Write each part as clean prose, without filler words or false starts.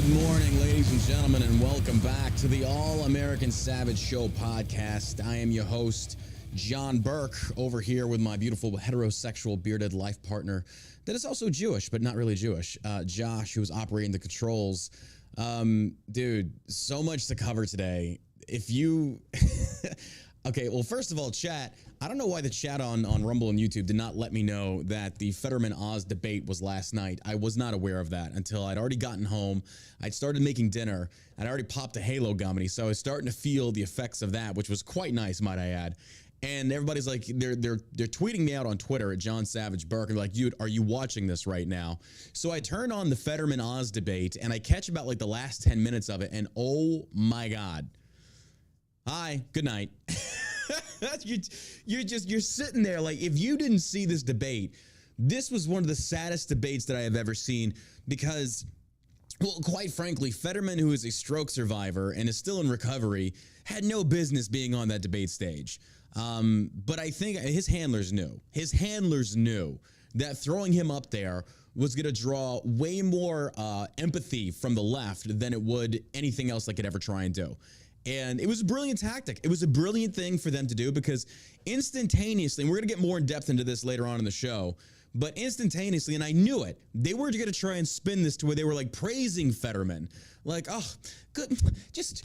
morning, ladies and gentlemen, and welcome back to the All-American Savage Show podcast. I am your host, John Burke, over here with my beautiful heterosexual bearded life partner that is also Jewish, but not really Jewish, Josh, who is operating the controls. Dude, so much to cover today. If you... Okay, well, first of all, chat, I don't know why the chat on Rumble and YouTube did not let me know that the Fetterman and Oz debate was last night. I was not aware of that until I'd already gotten home. I'd started making dinner. I'd already popped a Halo gummy, so I was starting to feel the effects of that, which was quite nice, might I add. And everybody's like, they're tweeting me out on Twitter at John Savage Burke and like, dude, are you watching this right now? So I turn on the Fetterman Oz debate and I catch about like the last 10 minutes of it, and oh my God. Hi, good night. You're sitting there like, if you didn't see this debate, this was one of the saddest debates that I have ever seen because, well, quite frankly, Fetterman, who is a stroke survivor and is still in recovery, had no business being on that debate stage. But I think his handlers knew. His handlers knew that throwing him up there was going to draw way more empathy from the left than it would anything else they could ever try and do. And it was a brilliant tactic. It was a brilliant thing for them to do because instantaneously, and we're going to get more in depth into this later on in the show, but instantaneously, and I knew it, they were going to try and spin this to where they were like praising Fetterman. Like, oh, good, just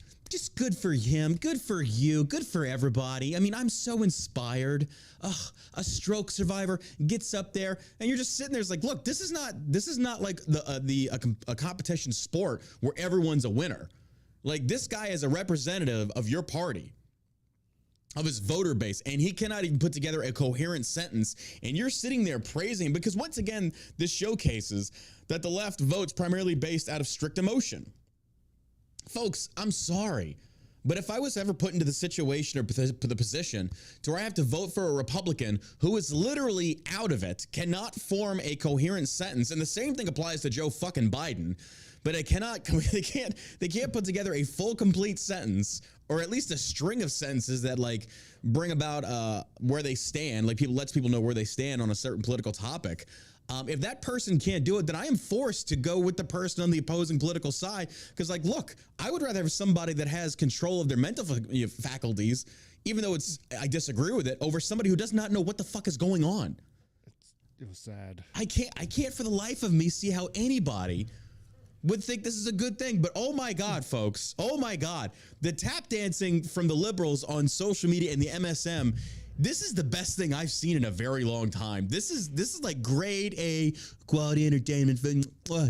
good for him, good for you, good for everybody. I mean, I'm so inspired. A stroke survivor gets up there, and you're just sitting there. It's like, look, this is not like a competition sport where everyone's a winner. Like, this guy is a representative of your party, of his voter base, and he cannot even put together a coherent sentence, and you're sitting there praising him because, once again, this showcases that the left votes primarily based out of strict emotion. Folks, I'm sorry, but if I was ever put into the situation or the position to where I have to vote for a Republican who is literally out of it, cannot form a coherent sentence, and the same thing applies to Joe fucking Biden, but they can't put together a full, complete sentence, or at least a string of sentences that like bring about where they stand, like lets people know where they stand on a certain political topic. If that person can't do it, then I am forced to go with the person on the opposing political side. Because, like, look, I would rather have somebody that has control of their mental faculties, even though I disagree with it, over somebody who does not know what the fuck is going on. It was sad. I can't for the life of me see how anybody would think this is a good thing. But oh my God, folks, oh my God, the tap dancing from the liberals on social media and the MSM, this is the best thing I've seen in a very long time. This is like grade A quality entertainment.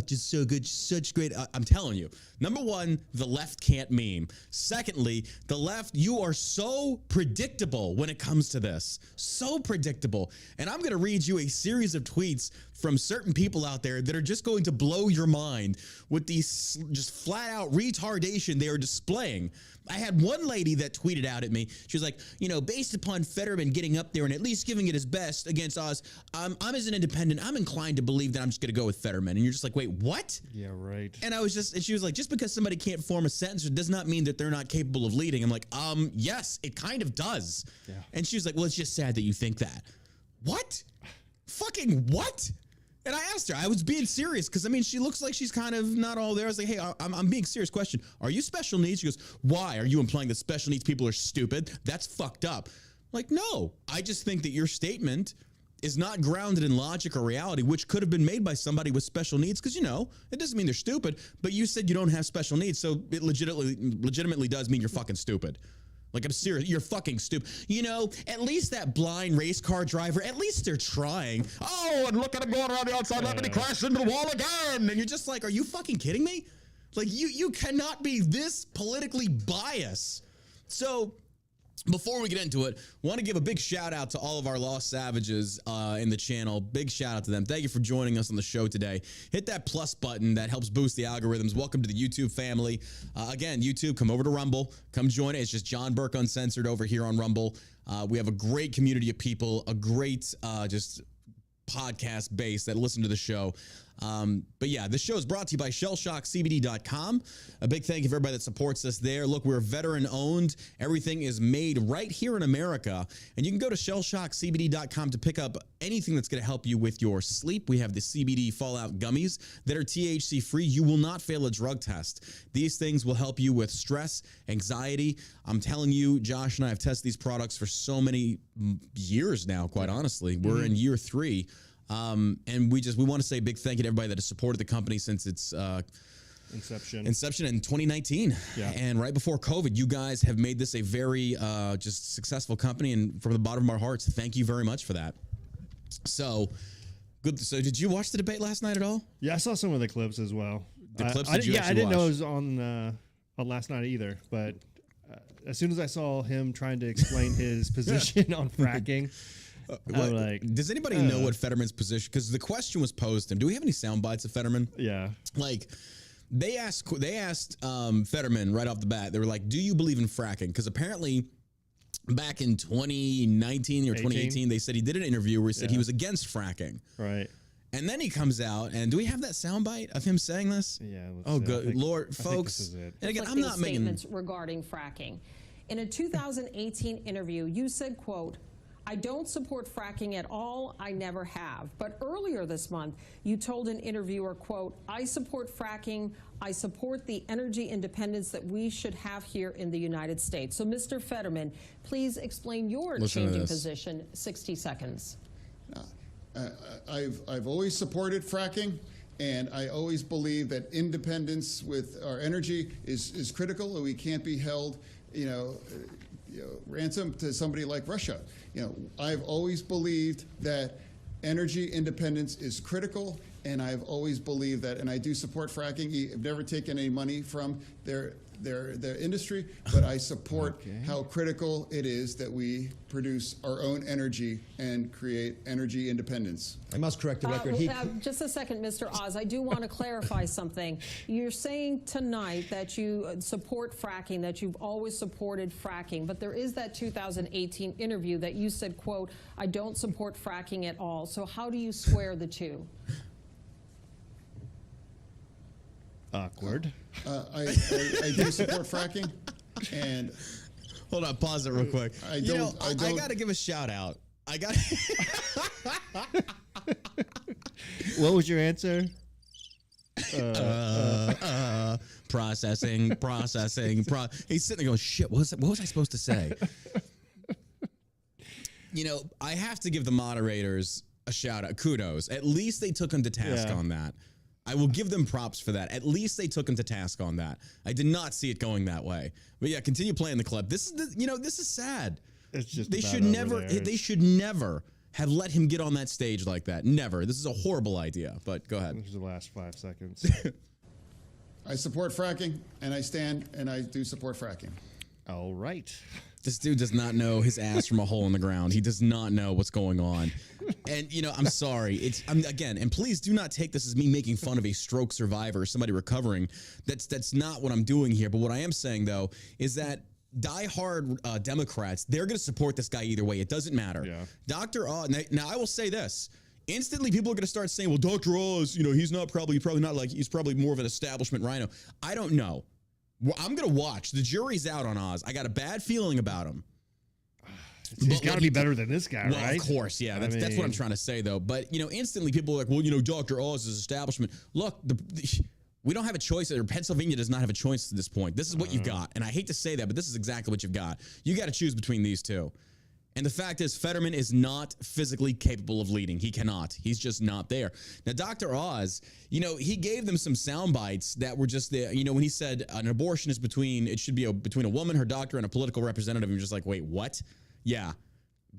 Just so good, such great. I'm telling you, number one, the left can't meme. Secondly, the left, you are so predictable when it comes to this. So predictable. And I'm going to read you a series of tweets from certain people out there that are just going to blow your mind with these just flat out retardation they are displaying. I had one lady that tweeted out at me. She was like, you know, based upon Fetterman getting up there and at least giving it his best against Oz, I'm as an independent, I'm inclined to believe that I'm just going to go with Fetterman. And you're just like, wait, what? Yeah, right. And she was like, just because somebody can't form a sentence does not mean that they're not capable of leading. I'm like, yes, it kind of does. Yeah. And she was like, well, it's just sad that you think that. What? Fucking what? And I asked her, I was being serious because, I mean, she looks like she's kind of not all there. I was like, hey, I'm being serious. Question. Are you special needs? She goes, why? Are you implying that special needs people are stupid? That's fucked up. I'm like, no, I just think that your statement is not grounded in logic or reality, which could have been made by somebody with special needs. Because, you know, it doesn't mean they're stupid, but you said you don't have special needs. So it legitimately does mean you're fucking stupid. Like, I'm serious. You're fucking stupid. You know, at least that blind race car driver, at least they're trying. Oh, and look at him going around the outside left and he crashed into the wall again. And you're just like, are you fucking kidding me? Like, you cannot be this politically biased. So before we get into it, want to give a big shout out to all of our lost savages in the channel. Big shout out to them. Thank you for joining us on the show today. Hit that plus button that helps boost the algorithms. Welcome to the YouTube family. Again, YouTube, come over to Rumble. Come join it. It's just John Burke Uncensored over here on Rumble. We have a great community of people, a great just podcast base that listen to the show. But yeah, this show is brought to you by shellshockcbd.com. A big thank you for everybody that supports us there. Look, we're veteran owned. Everything is made right here in America. And you can go to shellshockcbd.com to pick up anything that's going to help you with your sleep. We have the CBD Fallout gummies that are THC free. You will not fail a drug test. These things will help you with stress, anxiety. I'm telling you, Josh and I have tested these products for so many years now, quite honestly. We're in year 3. And we want to say a big thank you to everybody that has supported the company since its inception in 2019. Yeah. And right before COVID, you guys have made this a very just successful company. And from the bottom of our hearts, thank you very much for that. So good. So did you watch the debate last night at all? Yeah, I saw some of the clips as well. The clips I did you didn't know it watch? was on last night either. But as soon as I saw him trying to explain his position on fracking, I'm like, does anybody know what Fetterman's position? Because the question was posed to him. Do we have any sound bites of Fetterman? Yeah. Like, they asked Fetterman right off the bat. They were like, "Do you believe in fracking?" Because apparently, back in 2019 or 2018, they said he did an interview where he said he was against fracking. Right. And then he comes out, and do we have that sound bite of him saying this? Yeah. Oh, good Lord, folks. This is it. And again, I'm not making statements regarding fracking. In a 2018 interview, you said, quote, "I don't support fracking at all. I never have." But earlier this month, you told an interviewer, quote, "I support fracking. I support the energy independence that we should have here in the United States." So, Mr. Fetterman, please explain your changing position. 60 seconds. I've always supported fracking, and I always believe that independence with our energy is critical, and we can't be held, ransom to somebody like Russia. I've always believed that energy independence is critical, and I've always believed that, and I do support fracking. I've never taken any money from their industry, but I support how critical it is that we produce our own energy and create energy independence. I must correct the record. Just a second, Mr. Oz. I do want to clarify something. You're saying tonight that you support fracking, that you've always supported fracking, but there is that 2018 interview that you said, quote, "I don't support fracking at all." So how do you square the two? Awkward. I do support fracking, and hold on, pause it real quick. I got to give a shout out. What was your answer? Processing. He's sitting there going, "Shit, what was I supposed to say?" I have to give the moderators a shout out. Kudos. At least they took him to task on that. I will give them props for that. At least they took him to task on that. I did not see it going that way. But yeah, continue playing the clip. This is sad. It's just they should never have let him get on that stage like that. Never. This is a horrible idea. But go ahead. This is the last 5 seconds. I support fracking, and I do support fracking. All right. This dude does not know his ass from a hole in the ground. He does not know what's going on. And, I'm sorry. Again, and please do not take this as me making fun of a stroke survivor or somebody recovering. That's not what I'm doing here. But what I am saying, though, is that diehard Democrats, they're going to support this guy either way. It doesn't matter. Yeah. Dr. Oz, now I will say this. Instantly, people are going to start saying, well, Dr. Oz, he's probably not like, he's probably more of an establishment rhino. I don't know. Well, I'm going to watch. The jury's out on Oz. I got a bad feeling about him. He's got to be better than this guy, right? Of course, yeah. That's what I'm trying to say, though. But, instantly people are like, well, Dr. Oz is establishment. Look, we don't have a choice, or Pennsylvania does not have a choice at this point. This is what you've got. And I hate to say that, but this is exactly what you've got. You got to choose between these two. And the fact is, Fetterman is not physically capable of leading. He cannot. He's just not there. Now, Dr. Oz, he gave them some sound bites that were just there. When he said an abortion is between a woman, her doctor, and a political representative, you're just like, wait, what? Yeah.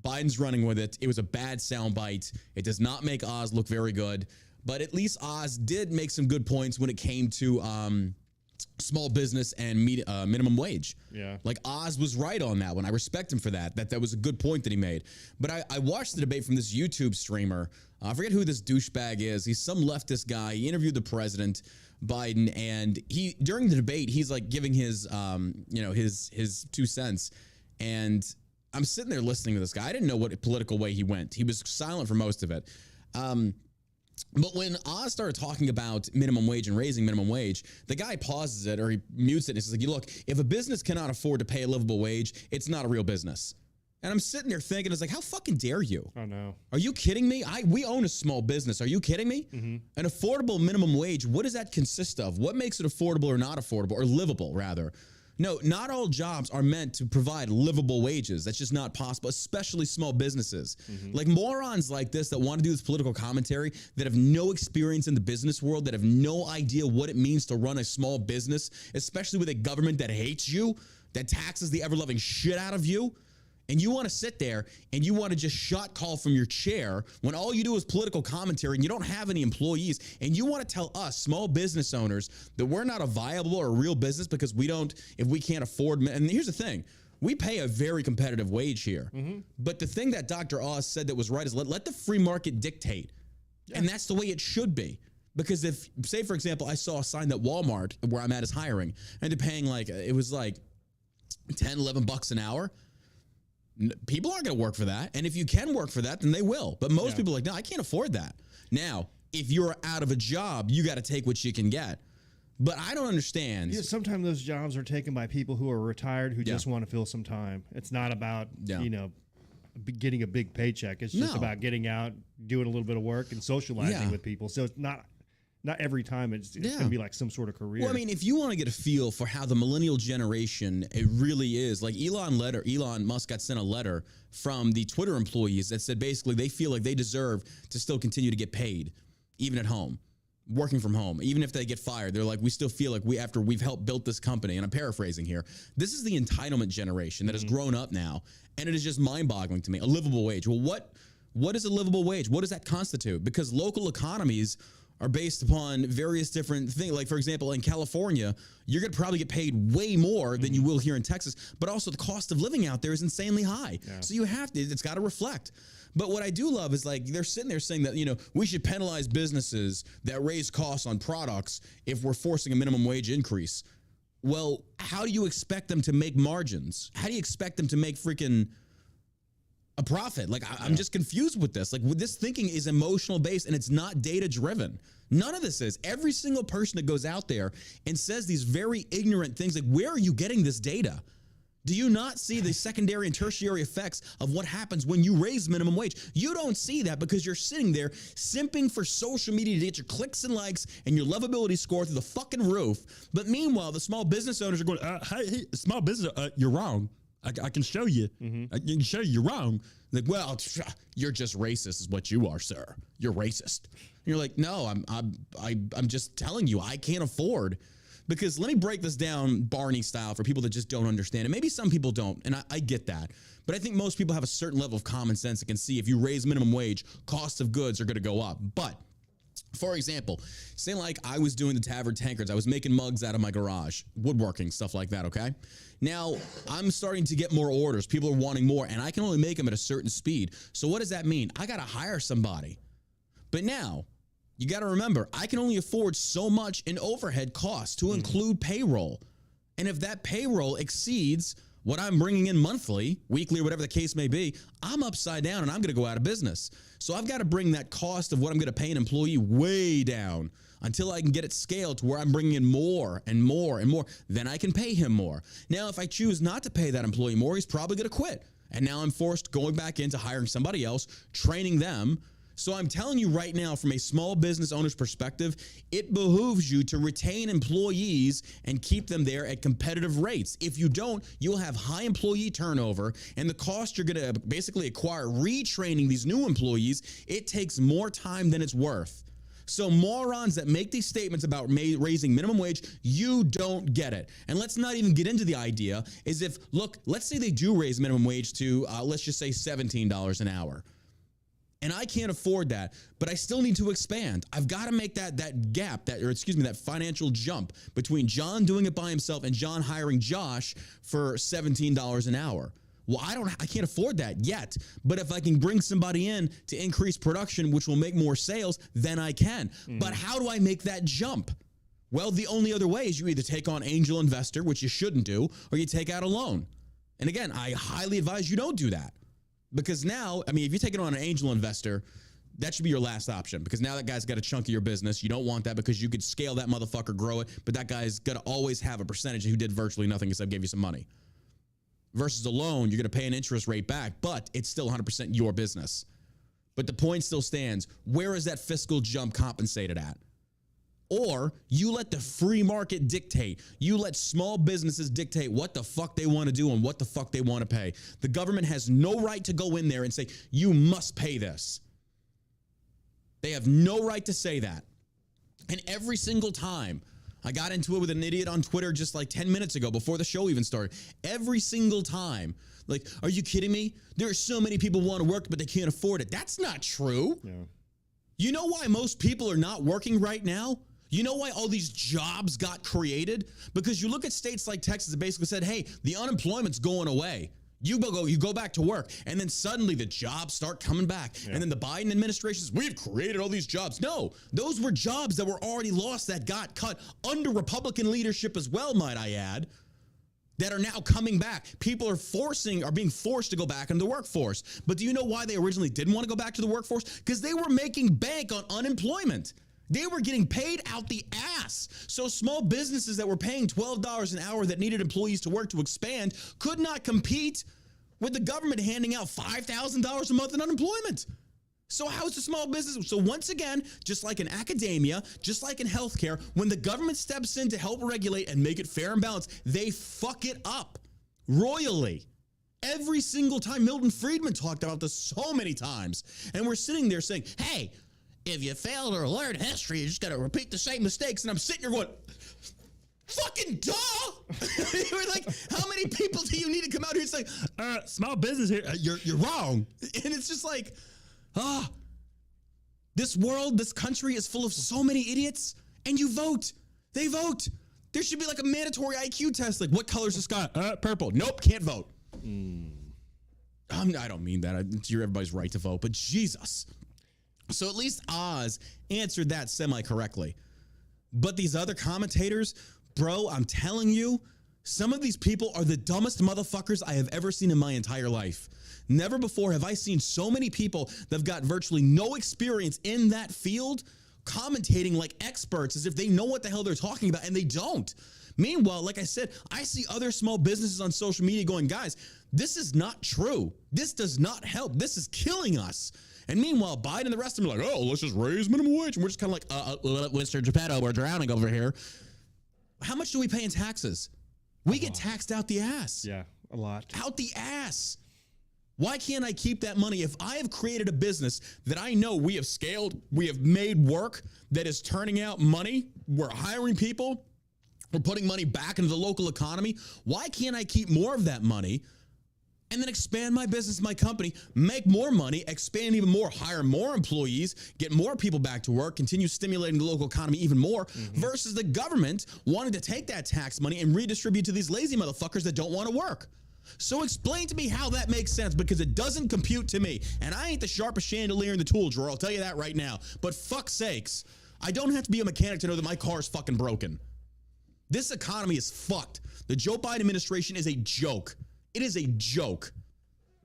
Biden's running with it. It was a bad sound bite. It does not make Oz look very good. But at least Oz did make some good points when it came to small business and minimum wage. Yeah. Like Oz was right on that one. I respect him for that. That was a good point that he made. But I watched the debate from this YouTube streamer. I forget who this douchebag is. He's some leftist guy. He interviewed the president, Biden, and during the debate, he's like giving his 2 cents. And I'm sitting there listening to this guy. I didn't know what political way he went. He was silent for most of it. But when Oz started talking about minimum wage and raising minimum wage, the guy pauses it or he mutes it and says, like, look, if a business cannot afford to pay a livable wage, it's not a real business. And I'm sitting there thinking, it's like, how fucking dare you? Oh, no. Are you kidding me? We own a small business. Are you kidding me? An affordable minimum wage, what does that consist of? What makes it affordable or not affordable, or livable, rather? No, not all jobs are meant to provide livable wages. That's just not possible, especially small businesses. Like morons like this that want to do this political commentary, that have no experience in the business world, that have no idea what it means to run a small business, especially with a government that hates you, that taxes the ever-loving shit out of you. And you want to sit there and you want to just shot call from your chair when all you do is political commentary and you don't have any employees, and you want to tell us small business owners that we're not a viable or a real business because if we can't afford. And here's the thing. We pay a very competitive wage here. But the thing that Dr. Oz said that was right is let the free market dictate. Yeah. And that's the way it should be. Because if, say, for example, I saw a sign that Walmart, where I'm at, is hiring, and they're paying it was like 10, 11 bucks an hour. People aren't going to work for that. And if you can work for that, then they will. But most people are like, no, I can't afford that. Now, if you're out of a job, you got to take what you can get. But I don't understand. Yeah, sometimes those jobs are taken by people who are retired who just want to fill some time. It's not about, getting a big paycheck. It's just about getting out, doing a little bit of work, and socializing with people. So it's not every time it's going to be like some sort of career. Well, I mean, if you want to get a feel for how the millennial generation, it really is, like Elon Musk got sent a letter from the Twitter employees that said basically they feel like they deserve to still continue to get paid, even at home, working from home. Even if they get fired, they're like, we still feel like after we've helped build this company, and I'm paraphrasing here, this is the entitlement generation that has grown up now, and it is just mind-boggling to me. A livable wage. Well, what is a livable wage? What does that constitute? Because local economies are based upon various different things. Like, for example, in California, you're going to probably get paid way more than you will here in Texas, but also the cost of living out there is insanely high. Yeah. So it's got to reflect. But what I do love is, like, they're sitting there saying that, we should penalize businesses that raise costs on products if we're forcing a minimum wage increase. Well, how do you expect them to make margins? How do you expect them to make freaking a profit? Like, I'm just confused with this. Like, this thinking is emotional based and it's not data driven. None of this is. Every single person that goes out there and says these very ignorant things, like, where are you getting this data? Do you not see the secondary and tertiary effects of what happens when you raise minimum wage? You don't see that because you're sitting there simping for social media to get your clicks and likes and your lovability score through the fucking roof. But meanwhile, the small business owners are going, hey, small business, you're wrong. I can show you. I can show you you're wrong. Like, well, you're just racist is what you are, sir. You're racist. And you're like, no, I'm just telling you, I can't afford. Because let me break this down Barney style for people that just don't understand. And maybe some people don't, and I get that. But I think most people have a certain level of common sense and can see if you raise minimum wage, costs of goods are going to go up. But for example, say like I was doing the Tavern Tankards. I was making mugs out of my garage, woodworking, stuff like that, okay? Now, I'm starting to get more orders. People are wanting more, and I can only make them at a certain speed. So what does that mean? I got to hire somebody. But now, you got to remember, I can only afford so much in overhead costs to include payroll. And if that payroll exceeds what I'm bringing in monthly, weekly, or whatever the case may be, I'm upside down and I'm going to go out of business. So I've got to bring that cost of what I'm going to pay an employee way down until I can get it scaled to where I'm bringing in more and more and more. Then I can pay him more. Now, if I choose not to pay that employee more, he's probably going to quit. And now I'm forced going back into hiring somebody else, training them. So I'm telling you right now, from a small business owner's perspective, it behooves you to retain employees and keep them there at competitive rates. If you don't, you'll have high employee turnover, and the cost you're going to basically acquire retraining these new employees, it takes more time than it's worth. So morons that make these statements about raising minimum wage, you don't get it. And let's not even get into the idea is if, look, let's say they do raise minimum wage to, let's just say $17 an hour. And I can't afford that, but I still need to expand. I've got to make that gap, that financial jump between John doing it by himself and John hiring Josh for $17 an hour. Well, I can't afford that yet, but if I can bring somebody in to increase production, which will make more sales, then I can. But how do I make that jump? Well, the only other way is you either take on angel investor, which you shouldn't do, or you take out a loan. And again, I highly advise you don't do that. Because now, I mean, if you're taking on an angel investor, That should be your last option, because now that guy's got a chunk of your business. You don't want that because you could scale that motherfucker, grow it, but that guy's going to always have a percentage who did virtually nothing except give you some money. Versus a loan, you're going to pay an interest rate back, but it's still 100% your business. But the point still stands. Where is that fiscal jump compensated at? Or you let the free market dictate. You let small businesses dictate what the fuck they want to do and what the fuck they want to pay. The government has no right to go in there and say, you must pay this. They have no right to say that. And every single time, I got into it with an idiot on Twitter just like 10 minutes ago before the show even started. Every single time, like, are you kidding me? There are so many people who want to work, but they can't afford it. That's not true. Yeah. You know why most people are not working right now? You know why all these jobs got created? Because you look at states like Texas that basically said, hey, the unemployment's going away. You go back to work, and then suddenly the jobs start coming back. Yeah. And then the Biden administration says, we've created all these jobs. No, those were jobs that were already lost that got cut under Republican leadership as well, might I add, that are now coming back. People are being forced to go back into the workforce. But do you know why they originally didn't want to go back to the workforce? Because they were making bank on unemployment. They were getting paid out the ass. So small businesses that were paying $12 an hour that needed employees to work to expand could not compete with the government handing out $5,000 a month in unemployment. So how is the small business? So once again, just like in academia, just like in healthcare, when the government steps in to help regulate and make it fair and balanced, they fuck it up royally. Every single time. Milton Friedman talked about this so many times. And we're sitting there saying, hey, if you fail to learn history, you just got to repeat the same mistakes. And I'm sitting here going, fucking duh. You're like, how many people do you need to come out here and say, small business here, you're wrong. And it's just like, this world, this country is full of so many idiots, and you vote. They vote. There should be like a mandatory IQ test. Like, what color is the sky? Purple. Nope, can't vote. I don't mean that. It's everybody's right to vote, but Jesus. So at least Oz answered that semi-correctly. But these other commentators, bro, I'm telling you, some of these people are the dumbest motherfuckers I have ever seen in my entire life. Never before have I seen so many people that have got virtually no experience in that field commentating like experts as if they know what the hell they're talking about, and they don't. Meanwhile, like I said, I see other small businesses on social media going, guys, this is not true. This does not help. This is killing us. And meanwhile, Biden and the rest of them are like, oh, let's just raise minimum wage. And we're just kind of like, Mr. Geppetto, we're drowning over here. How much do we pay in taxes? We get taxed out the ass. Yeah, a lot. Out the ass. Why can't I keep that money? If I have created a business that I know we have scaled, we have made work that is turning out money, we're hiring people, we're putting money back into the local economy, why can't I keep more of that money and then expand my business, my company, make more money, expand even more, hire more employees, get more people back to work, continue stimulating the local economy even more, versus the government wanting to take that tax money and redistribute to these lazy motherfuckers that don't want to work? So explain to me how that makes sense, because it doesn't compute to me. And I ain't the sharpest chandelier in the tool drawer, I'll tell you that right now. But fuck's sakes, I don't have to be a mechanic to know that my car is fucking broken. This economy is fucked. The Joe Biden administration is a joke. It is a joke.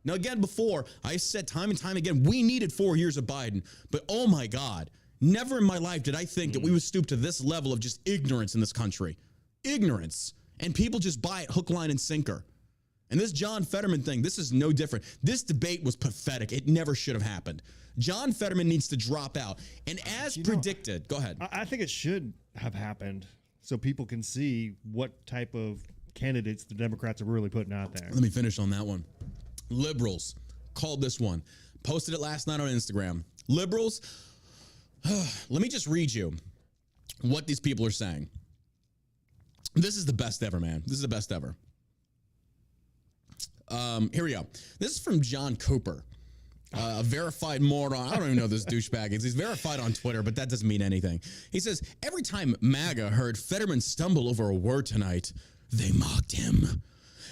Now, again, before, I said time and time again, we needed 4 years of Biden. But oh my God, never in my life did I think that we would stoop to this level of just ignorance in this country. Ignorance. And people just buy it hook, line, and sinker. And this John Fetterman thing, this is no different. This debate was pathetic. It never should have happened. John Fetterman needs to drop out. And as predicted, go ahead. I think it should have happened so people can see what type of candidates the Democrats are really putting out there. Let me finish on that one. Liberals called this one. Posted it last night on Instagram. Liberals, let me just read you what these people are saying. This is the best ever, man. This is the best ever. Here we go. This is from John Cooper, a verified moron. I don't even know this douchebag is. He's verified on Twitter, but that doesn't mean anything. He says, every time MAGA heard Fetterman stumble over a word tonight, they mocked him.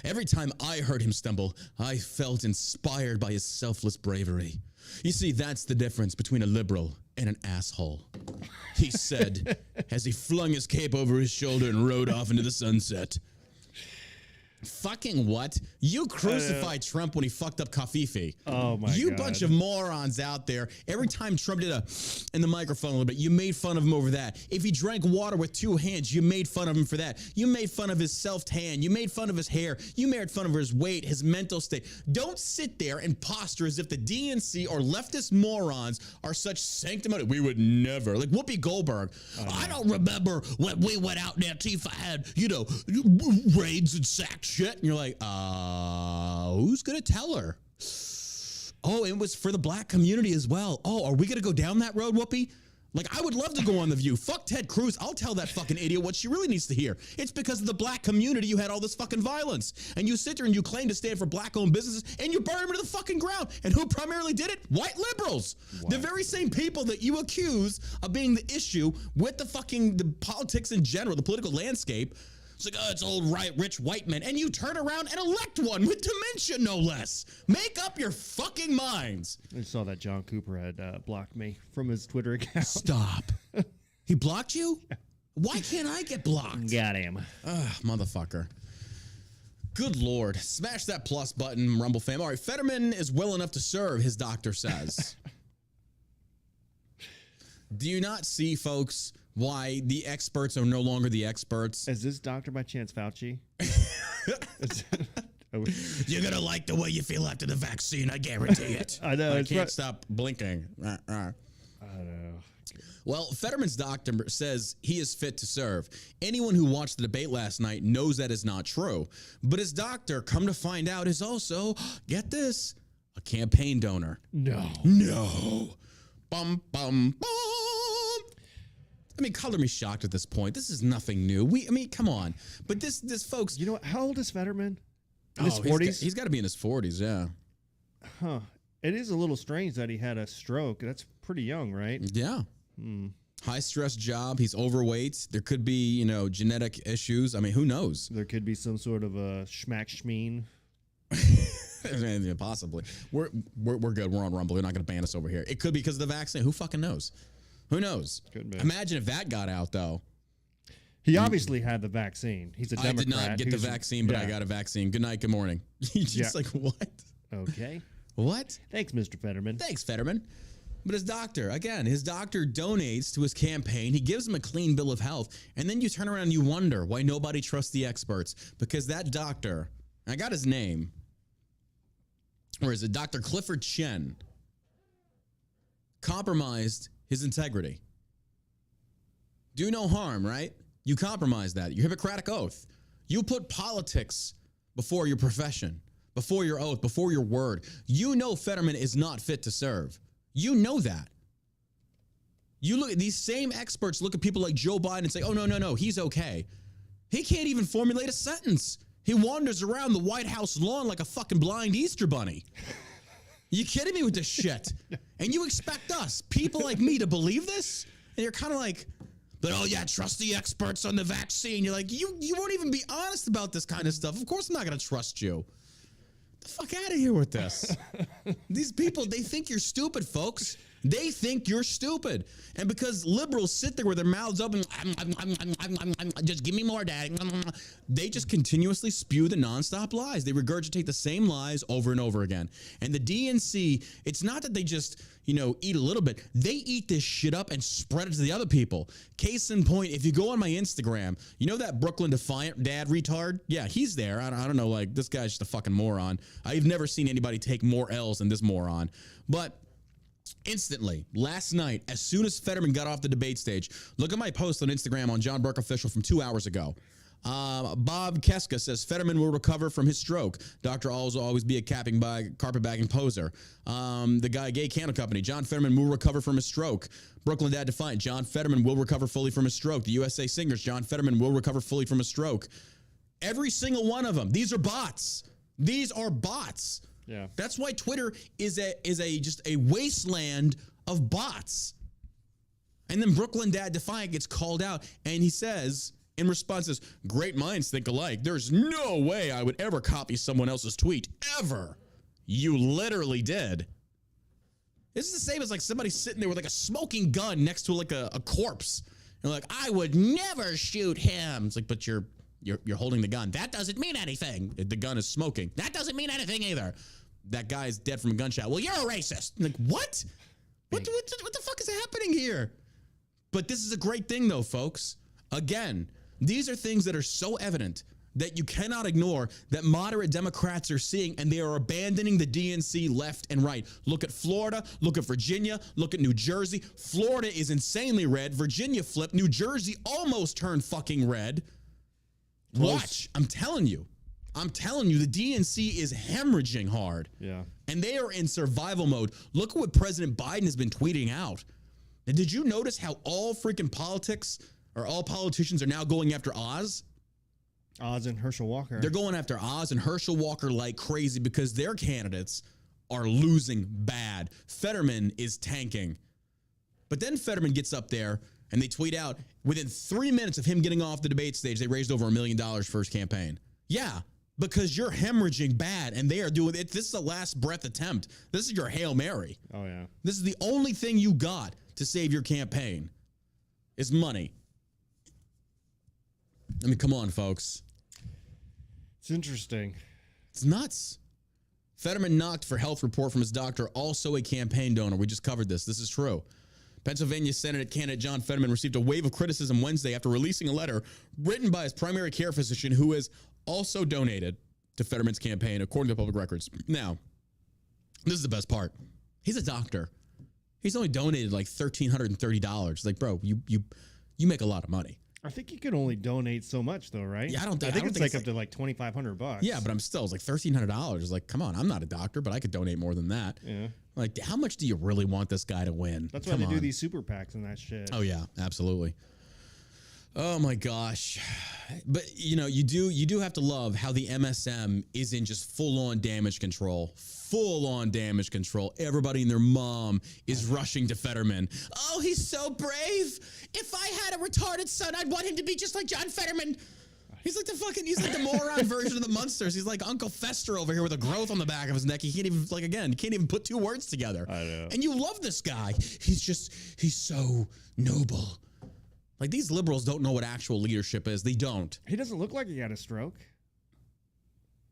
Every time I heard him stumble, I felt inspired by his selfless bravery. You see, that's the difference between a liberal and an asshole, he said as he flung his cape over his shoulder and rode off into the sunset. Fucking what? You crucified Trump when he fucked up Kafifi. Oh my God. You bunch of morons out there. Every time Trump did in the microphone a little bit, you made fun of him over that. If he drank water with 2 hands, you made fun of him for that. You made fun of his self-tan. You made fun of his hair. You made fun of his weight, his mental state. Don't sit there and posture as if the DNC or leftist morons are such sanctimonious. We would never. Like Whoopi Goldberg. I don't remember when we went out and Antifa had, raids and sack shit. And you're like, who's going to tell her? Oh, it was for the black community as well. Oh, are we going to go down that road, Whoopi? Like, I would love to go on The View. Fuck Ted Cruz. I'll tell that fucking idiot what she really needs to hear. It's because of the black community you had all this fucking violence. And you sit there and you claim to stand for black-owned businesses, and you burn them to the fucking ground. And who primarily did it? White liberals. Wow. The very same people that you accuse of being the issue with the politics in general, the political landscape. It's like, it's old rich white men. And you turn around and elect one with dementia, no less. Make up your fucking minds. I saw that John Cooper had blocked me from his Twitter account. Stop. He blocked you? Why can't I get blocked? Got him. Motherfucker. Good Lord. Smash that plus button, Rumble fam. All right, Fetterman is well enough to serve, his doctor says. Do you not see, folks, why the experts are no longer the experts? Is this doctor by chance Fauci? You're going to like the way you feel after the vaccine, I guarantee it. I know. I can't stop blinking. I know. Well, Fetterman's doctor says he is fit to serve. Anyone who watched the debate last night knows that is not true. But his doctor, come to find out, is also, get this, a campaign donor. No. Bum, bum, bum. I mean, color me shocked at this point. This is nothing new. Come on. But this folks. You know what? How old is Fetterman? In his 40s? He's got to be in his 40s, yeah. Huh. It is a little strange that he had a stroke. That's pretty young, right? Yeah. High stress job. He's overweight. There could be, genetic issues. I mean, who knows? There could be some sort of a schmack-schmeen. Possibly. We're good. We're on Rumble. They're not going to ban us over here. It could be because of the vaccine. Who fucking knows? Who knows? Imagine if that got out, though. He obviously had the vaccine. He's a Democrat. I did not get the vaccine, but I got a vaccine. Good night, good morning. He's just like, what? Okay. What? Thanks, Mr. Fetterman. Thanks, Fetterman. But his doctor donates to his campaign. He gives him a clean bill of health. And then you turn around and you wonder why nobody trusts the experts. Because that doctor, I got his name. Or is it Dr. Clifford Chen? Compromised his integrity. Do no harm, right? You compromise that. Your Hippocratic oath. You put politics before your profession, before your oath, before your word. You know Fetterman is not fit to serve. You know that. You look at these same experts, look at people like Joe Biden and say, oh, no, he's okay. He can't even formulate a sentence. He wanders around the White House lawn like a fucking blind Easter bunny. You kidding me with this shit? And you expect us, people like me, to believe this? And you're kind of like, but oh yeah, trust the experts on the vaccine. You're like, you won't even be honest about this kind of stuff. Of course I'm not going to trust you. Get the fuck out of here with this. These people, they think you're stupid, folks. They think you're stupid. And because liberals sit there with their mouths open, just give me more, daddy. They just continuously spew the nonstop lies. They regurgitate the same lies over and over again. And the DNC, it's not that they just, eat a little bit. They eat this shit up and spread it to the other people. Case in point, if you go on my Instagram, you know that Brooklyn Defiant dad retard? Yeah, he's there. I don't know, like, this guy's just a fucking moron. I've never seen anybody take more L's than this moron. But instantly, last night, as soon as Fetterman got off the debate stage, look at my post on Instagram on John Burke Official from 2 hours ago. Bob Keska says Fetterman will recover from his stroke. Dr. Oz will always be a carpetbagging poser. The guy, Gay Candle Company, John Fetterman will recover from his stroke. Brooklyn Dad Defiant, John Fetterman will recover fully from his stroke. The USA Singers, John Fetterman will recover fully from his stroke. Every single one of them. These are bots. These are bots. Yeah. That's why Twitter is just a wasteland of bots. And then Brooklyn Dad Defiant gets called out, and he says, in response, great minds think alike. There's no way I would ever copy someone else's tweet, ever. You literally did. This is the same as like somebody sitting there with like a smoking gun next to like a corpse. You're like, I would never shoot him. It's like, but you're You're holding the gun. That doesn't mean anything. The gun is smoking. That doesn't mean anything either. That guy's dead from a gunshot. Well, you're a racist. Like, what? What the fuck is happening here? But this is a great thing, though, folks. Again, these are things that are so evident that you cannot ignore, that moderate Democrats are seeing, and they are abandoning the DNC left and right. Look at Florida, look at Virginia, look at New Jersey. Florida is insanely red. Virginia flipped. New Jersey almost turned fucking red. Watch. I'm telling you, the DNC is hemorrhaging hard. Yeah. And they are in survival mode. Look at what President Biden has been tweeting out. And did you notice how all freaking all politicians are now going after Oz? Oz and Herschel Walker. They're going after Oz and Herschel Walker like crazy because their candidates are losing bad. Fetterman is tanking. But then Fetterman gets up there and they tweet out, within 3 minutes of him getting off the debate stage, they raised over $1 million for his campaign. Yeah, because you're hemorrhaging bad and they are doing it. This is a last breath attempt. This is your Hail Mary. Oh, yeah. This is the only thing you got to save your campaign is money. I mean, come on, folks. It's interesting. It's nuts. Fetterman knocked for health report from his doctor, also a campaign donor. We just covered this. This is true. Pennsylvania Senate candidate John Fetterman received a wave of criticism Wednesday after releasing a letter written by his primary care physician, who has also donated to Fetterman's campaign, according to public records. Now, this is the best part. He's a doctor. He's only donated like $1,330. Like, bro, you make a lot of money. I think you can only donate so much, though, right? Yeah, I think it's like up to like $2,500. Yeah, but it's like $1,300. Like, come on, I'm not a doctor, but I could donate more than that. Yeah. Like, how much do you really want this guy to win? That's why they do these super PACs and that shit. Oh yeah, absolutely. Oh my gosh. But you do have to love how the MSM is in just full-on damage control. Full-on damage control. Everybody and their mom is rushing to Fetterman. Oh, he's so brave. If I had a retarded son, I'd want him to be just like John Fetterman. He's like the moron version of the Munsters. He's like Uncle Fester over here with a growth on the back of his neck. He can't even put two words together. I know. And you love this guy. He's so noble. Like, these liberals don't know what actual leadership is. They don't. He doesn't look like he had a stroke.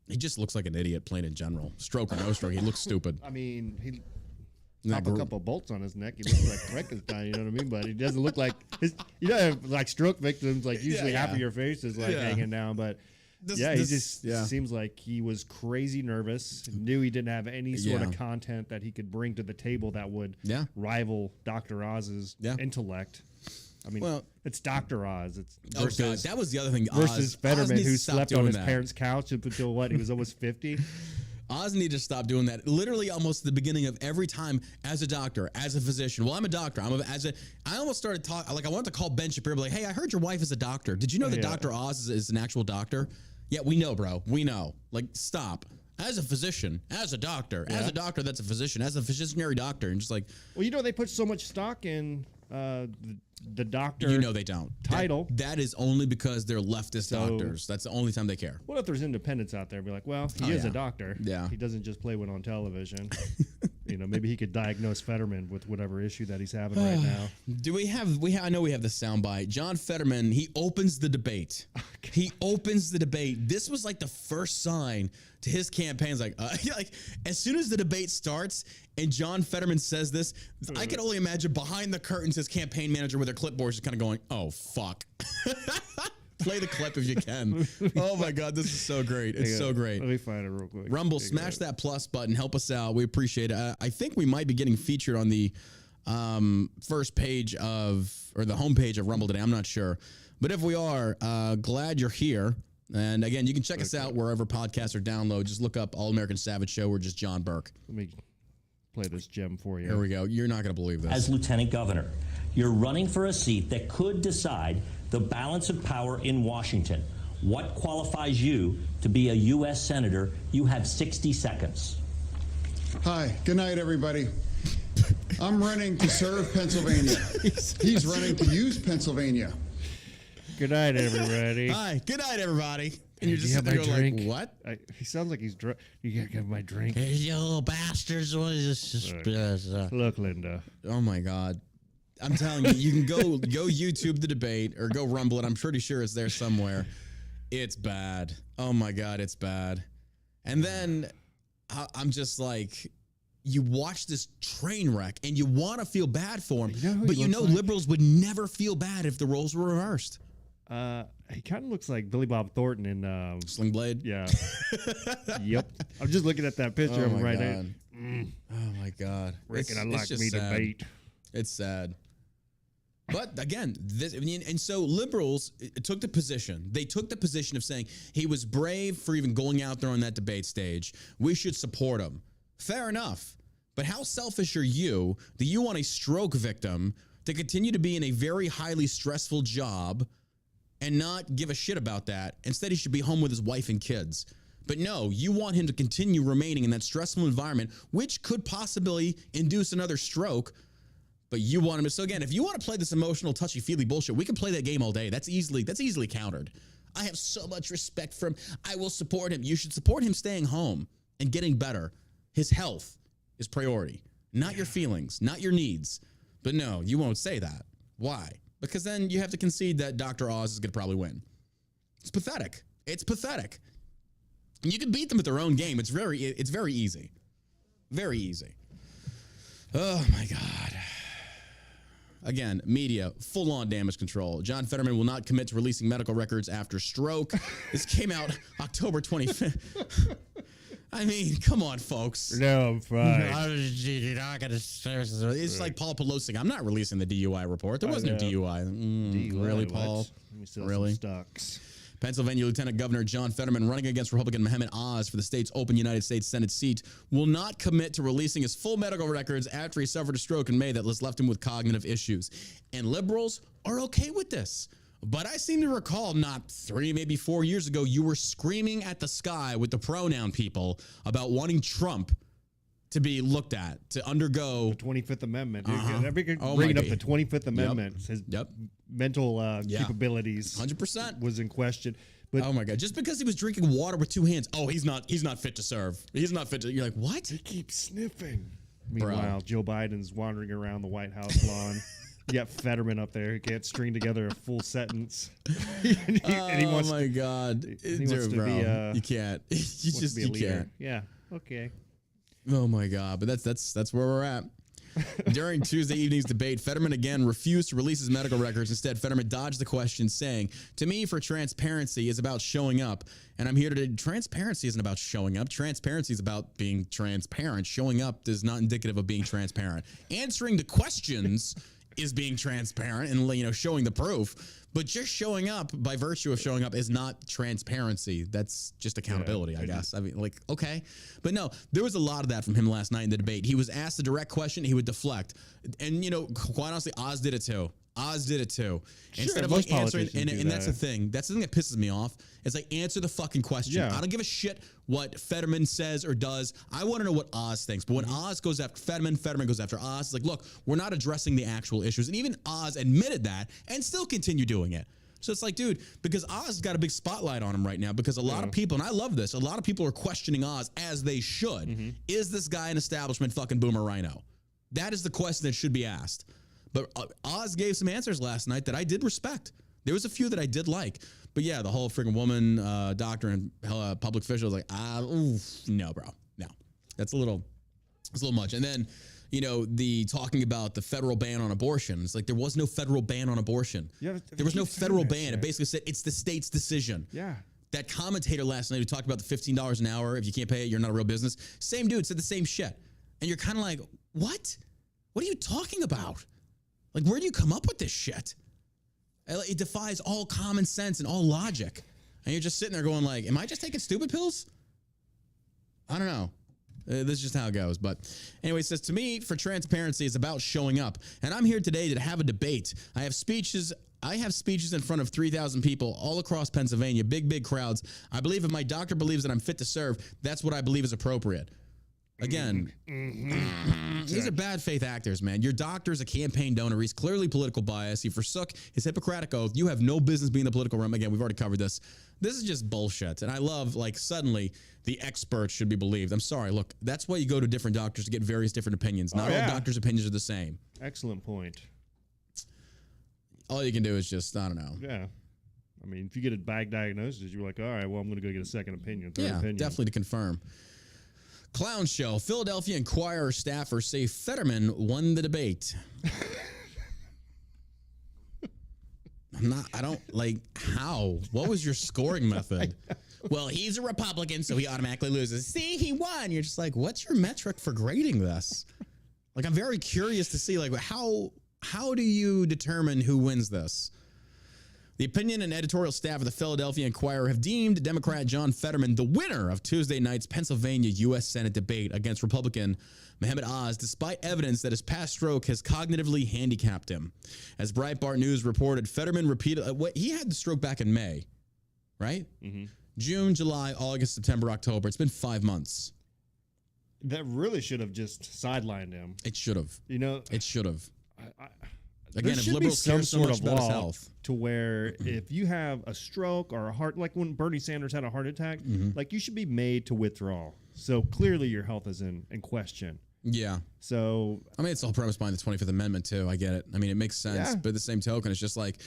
He just looks like an idiot, plain in general. Stroke or no stroke, he looks stupid. I mean, he pop a couple bolts on his neck. He looks like Frankenstein, you know what I mean? But he doesn't look like like stroke victims. Like usually half of your face is like hanging down, but. He just seems like he was crazy nervous, knew he didn't have any sort of content that he could bring to the table that would rival Dr. Oz's intellect. I mean, it's Dr. Oz. It's versus, that was the other thing. Versus Fetterman, who slept on his parents' couch up until what? He was almost 50. Oz needed to stop doing that. Literally, almost the beginning of every time, as a doctor, as a physician. Well, I'm a doctor. I almost started talking. Like, I wanted to call Ben Shapiro, like, "Hey, I heard your wife is a doctor. Did you know that Dr. Oz is an actual doctor?" Yeah, we know, bro. We know. Like, stop. As a physician, as a doctor, as a doctor that's a physician, as a physicianary doctor, and just like. Well, they put so much stock in the doctor. They don't. Title. That is only because they're leftist doctors. That's the only time they care. What if there's independents out there? Be like, well, he is a doctor. Yeah. He doesn't just play one on television. Maybe he could diagnose Fetterman with whatever issue that he's having right now. Do we have? I know we have the soundbite. John Fetterman. He opens the debate. He opens the debate. This was like the first sign to his campaign. Like as soon as the debate starts and John Fetterman says this, I can only imagine behind the curtains his campaign manager with their clipboards just kind of going, "Oh fuck." Play the clip if you can. Oh my God, this is so great. It's so great. Let me find it real quick. Rumble, smash that plus button. Help us out. We appreciate it. I think we might be getting featured on the first page the homepage of Rumble today. I'm not sure. But if we are, glad you're here. And again, you can check us out wherever podcasts are downloaded. Just look up All American Savage Show or just John Burke. Let me play this gem for you. Here we go. You're not going to believe this. As lieutenant governor, you're running for a seat that could decide the balance of power in Washington. What qualifies you to be a U.S. Senator? You have 60 seconds. Hi, good night, everybody. I'm running to serve Pennsylvania. He's running to use Pennsylvania. Good night, everybody. Hi, good night, everybody. And you're do just you have my drink? Like, what? He sounds like he's drunk. You gotta give my drink. Hey, you little bastards. What is this? Look, Linda. Oh my God. I'm telling you, you can go YouTube the debate or go Rumble it. I'm pretty sure it's there somewhere. It's bad. Oh my God, it's bad. And then I'm just like, you watch this train wreck and you want to feel bad for him, but you know liberals would never feel bad if the roles were reversed. He kind of looks like Billy Bob Thornton in Sling Blade. Yeah. Yep. I'm just looking at that picture of him right now. Oh my God. Reckon I like me debate. It's sad. But again, and so liberals took the position. They took the position of saying he was brave for even going out there on that debate stage. We should support him. Fair enough. But how selfish are you that you want a stroke victim to continue to be in a very highly stressful job and not give a shit about that? Instead, he should be home with his wife and kids. But no, you want him to continue remaining in that stressful environment, which could possibly induce another stroke. But you want him to. So again, if you want to play this emotional, touchy-feely bullshit, we can play that game all day. That's easily countered. I have so much respect for him. I will support him. You should support him staying home and getting better. His health is priority, not your feelings, not your needs. But no, you won't say that. Why? Because then you have to concede that Dr. Oz is going to probably win. It's pathetic. It's pathetic. And you can beat them at their own game. It's very easy. Very easy. Oh my God. Again, media, full-on damage control. John Fetterman will not commit to releasing medical records after stroke. This came out October 25th. I mean, come on, folks. No, I'm fine. It's like Paul Pelosi. I'm not releasing the DUI report. There was no DUI. Really, Paul? Let me sell really? some stocks. Pennsylvania Lieutenant Governor John Fetterman, running against Republican Mehmet Oz for the state's open United States Senate seat, will not commit to releasing his full medical records after he suffered a stroke in May that has left him with cognitive issues. And liberals are okay with this. But I seem to recall not 3, maybe 4 years ago, you were screaming at the sky with the pronoun people about wanting Trump to be looked at, to undergo the 25th Amendment. Bringing up the 25th Amendment, his mental capabilities 100% was in question. But oh my God, just because he was drinking water with 2 hands, he's not fit to serve. He's not fit to. You're like, what? He keeps sniffing. Meanwhile, Joe Biden's wandering around the White House lawn. You got Fetterman up there who can't string together a full sentence. and he wants my God. He wants to be, you can't. You can't. Yeah. Okay. Oh my God. But that's where we're at. During Tuesday evening's debate, Fetterman again refused to release his medical records. Instead, Fetterman dodged the question, saying, "To me, for transparency is about showing up. And I'm here today. Transparency isn't about showing up. Transparency is about being transparent. Showing up is not indicative of being transparent. Answering the questions is being transparent and showing the proof. But just showing up by virtue of showing up is not transparency. That's just accountability, I guess. I mean, okay. But no, there was a lot of that from him last night in the debate. He was asked a direct question, he would deflect. And, quite honestly, Oz did it too. Sure, Instead of answering, and that's the thing. That's the thing that pisses me off. It's like, answer the fucking question. Yeah. I don't give a shit what Fetterman says or does. I want to know what Oz thinks. But when Oz goes after Fetterman, Fetterman goes after Oz. It's like, look, we're not addressing the actual issues. And even Oz admitted that and still continue doing it. So it's like, dude, because Oz has got a big spotlight on him right now because a lot of people, and I love this, a lot of people are questioning Oz as they should. Is this guy an establishment fucking boomer rhino? That is the question that should be asked. But Oz gave some answers last night that I did respect. There was a few that I did like. But yeah, the whole freaking woman, doctor, and public official was like, no, bro. No. It's a little much. And then, the talking about the federal ban on abortion. It's like there was no federal ban on abortion. Yeah, there was no federal ban. It basically said it's the state's decision. Yeah. That commentator last night who talked about the $15 an hour, if you can't pay it, you're not a real business. Same dude said the same shit. And you're kind of like, what? What are you talking about? Like, where do you come up with this shit? It defies all common sense and all logic. And you're just sitting there going like, am I just taking stupid pills? I don't know. This is just how it goes. But anyway, it says, to me, for transparency, it's about showing up. And I'm here today to have a debate. I have speeches in front of 3,000 people all across Pennsylvania, big crowds. I believe if my doctor believes that I'm fit to serve, that's what I believe is appropriate. Again, these are bad faith actors, man. Your doctor's a campaign donor. He's clearly political bias. He forsook his Hippocratic oath. You have no business being in the political realm. Again, we've already covered this. This is just bullshit. And I love, suddenly the experts should be believed. I'm sorry. Look, that's why you go to different doctors to get various different opinions. Not all doctors' opinions are the same. Excellent point. All you can do is just, I don't know. Yeah. I mean, if you get a bad diagnosis, you're like, all right, well, I'm going to go get a second opinion, third opinion. Definitely to confirm. Clown show. Philadelphia Inquirer staffers say Fetterman won the debate. How? What was your scoring method? Well, he's a Republican, so he automatically loses. See, he won. You're just like, what's your metric for grading this? Like, I'm very curious to see, like, how do you determine who wins this? The opinion and editorial staff of the Philadelphia Inquirer have deemed Democrat John Fetterman the winner of Tuesday night's Pennsylvania U.S. Senate debate against Republican Fetterman and Oz, despite evidence that his past stroke has cognitively handicapped him. As Breitbart News reported, Fetterman repeated he had the stroke back in May, right? Mm-hmm. June, July, August, September, October. It's been 5 months. That really should have just sidelined him. It should have. You know, it should have. Again, if liberals care so much about his health, to where if you have a stroke or a heart, like when Bernie Sanders had a heart attack, like you should be made to withdraw. So clearly your health is in question. Yeah. So I mean, it's the whole premise behind the 25th Amendment too. I get it. I mean, it makes sense. But at the same token, it's just like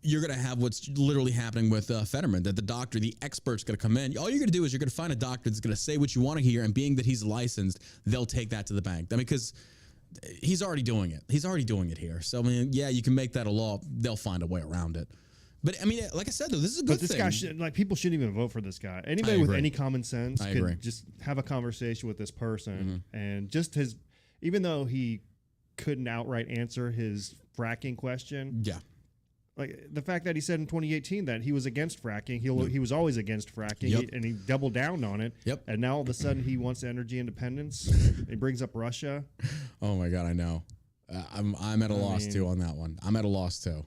you're going to have what's literally happening with Fetterman, that the doctor, the expert's going to come in. All you're going to do is you're going to find a doctor that's going to say what you want to hear, and being that he's licensed, they'll take that to the bank. I mean, because he's already doing it. He's already doing it here. So, I mean, yeah, you can make that a law. They'll find a way around it. But, I mean, like I said, though, this is a good thing. But this guy, people shouldn't even vote for this guy. Anybody with any common sense could just have a conversation with this person. And just even though he couldn't outright answer his fracking question. Yeah. Like the fact that he said in 2018 that he was against fracking, he was always against fracking, and he doubled down on it. And now all of a sudden he wants energy independence. He brings up Russia. Oh my God, I know. I'm at a loss too on that one. I'm at a loss too.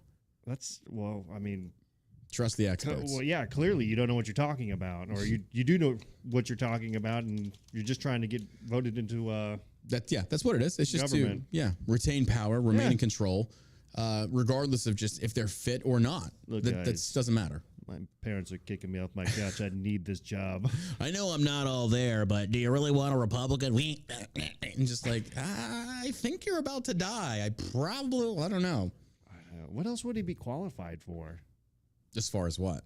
Trust the experts. Well, yeah, clearly you don't know what you're talking about, or you do know what you're talking about, and you're just trying to get voted into. That's what it is. It's just government. To retain power, remain in control. Regardless of just if they're fit or not. Look, that doesn't matter. My parents are kicking me off my couch. I need this job. I know I'm not all there, but do you really want a Republican? And just like, I think you're about to die. I don't know. What else would he be qualified for? As far as what?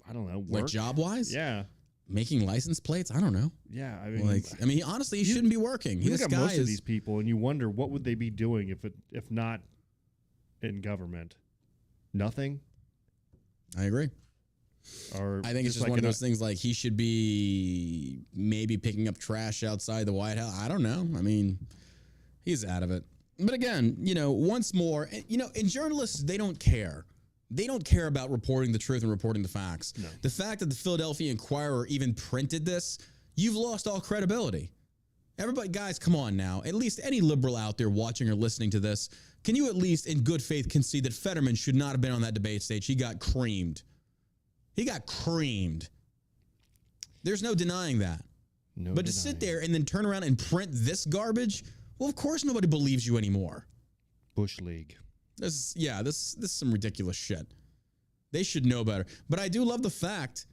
I don't know. Work? Like job-wise? Yeah. Making license plates? I don't know. Yeah, honestly, he shouldn't be working. You look at most of these people, and you wonder what would they be doing if not in government. Nothing. I agree. Or I think it's just like one of those things like he should be maybe picking up trash outside the White House. I don't know. I mean, he's out of it. But again, once more, and journalists, they don't care. They don't care about reporting the truth and reporting the facts. No. The fact that the Philadelphia Inquirer even printed this, you've lost all credibility. Everybody, guys, come on now. At least any liberal out there watching or listening to this, can you at least in good faith concede that Fetterman should not have been on that debate stage? He got creamed. There's no denying that. But to sit there and then turn around and print this garbage, well, of course nobody believes you anymore. Bush League. This is some ridiculous shit. They should know better. But I do love the fact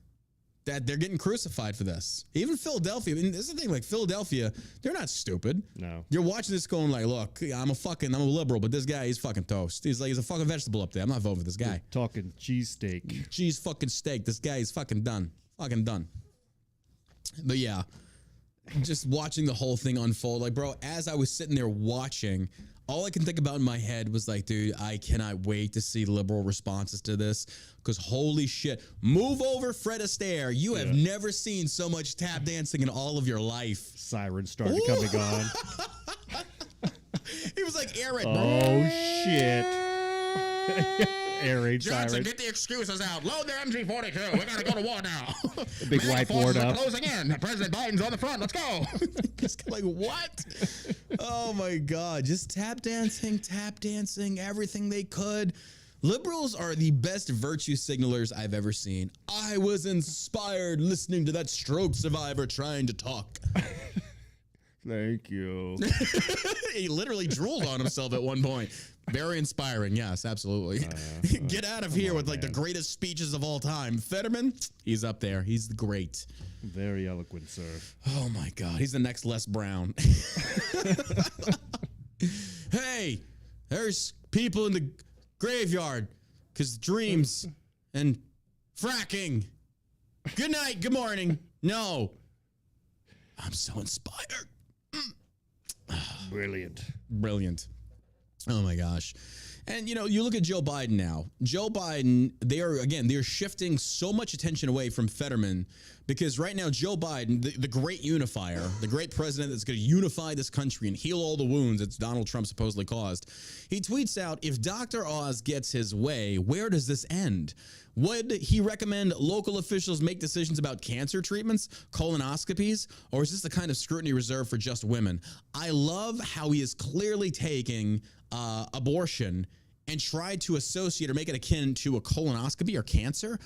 that they're getting crucified for this. Even Philadelphia, I mean, this is the thing, like Philadelphia, they're not stupid. No. You're watching this going like, look, I'm a liberal, but this guy, he's fucking toast. He's a fucking vegetable up there. I'm not voting for this guy. You're talking cheesesteak. Cheese fucking steak. This guy is fucking done. Fucking done. But yeah, just watching the whole thing unfold, like, bro, as I was sitting there watching, all I can think about in my head was like, dude, I cannot wait to see liberal responses to this, because holy shit, move over, Fred Astaire. You have never seen so much tap dancing in all of your life. Sirens started coming on. He was like, Aaron. Oh, shit. Air raid Johnson, sirens. get the excuses out. Load their MG-42. We gotta go to war now. The big whiteboard up. Closing in. President Biden's on the front. Let's go. Just like, what? Oh my God. Just tap dancing, everything they could. Liberals are the best virtue signalers I've ever seen. I was inspired listening to that stroke survivor trying to talk. Thank you. He literally drooled on himself at one point. Very inspiring. Yes, absolutely. Get out of here with like the greatest speeches of all time. Fetterman, he's up there. He's the great. Very eloquent, sir. Oh my God. He's the next Les Brown. Hey, there's people in the graveyard because dreams and Fracking. Good night. Good morning. No. I'm so inspired. Brilliant. Oh my gosh. And, you look at Joe Biden now. Joe Biden, they're shifting so much attention away from Fetterman because right now, Joe Biden, the great unifier, the great president that's going to unify this country and heal all the wounds that Donald Trump supposedly caused, he tweets out, if Dr. Oz gets his way, where does this end? Would he recommend local officials make decisions about cancer treatments, colonoscopies, or is this the kind of scrutiny reserved for just women? I love how he is clearly taking abortion and tried to associate or make it akin to a colonoscopy or cancer.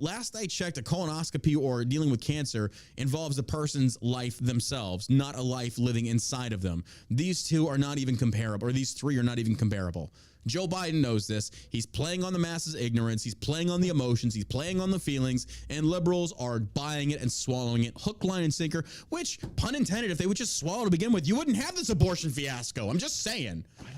Last I checked, a colonoscopy or dealing with cancer involves a person's life themselves, not a life living inside of them. These two are not even comparable, or these three are not even comparable. Joe Biden knows this. He's playing on the masses' ignorance. He's playing on the emotions. He's playing on the feelings. And liberals are buying it and swallowing it, hook, line, and sinker, which, pun intended, if they would just swallow to begin with, you wouldn't have this abortion fiasco. I'm just saying. I don't know.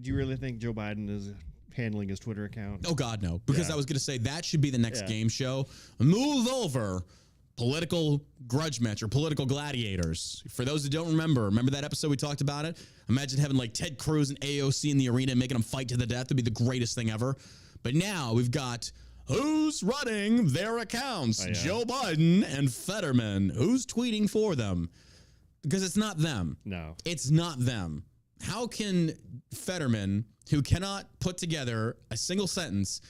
Do you really think Joe Biden is handling his Twitter account? Oh, God, no. Because I was going to say that should be the next game show. Move over political grudge match or political gladiators. For those who don't remember that episode we talked about it? Imagine having like Ted Cruz and AOC in the arena and making them fight to the death. That'd be the greatest thing ever. But now we've got who's running their accounts? Joe Biden and Fetterman. Who's tweeting for them? Because it's not them. No. It's not them. How can Fetterman, who cannot put together a single sentence,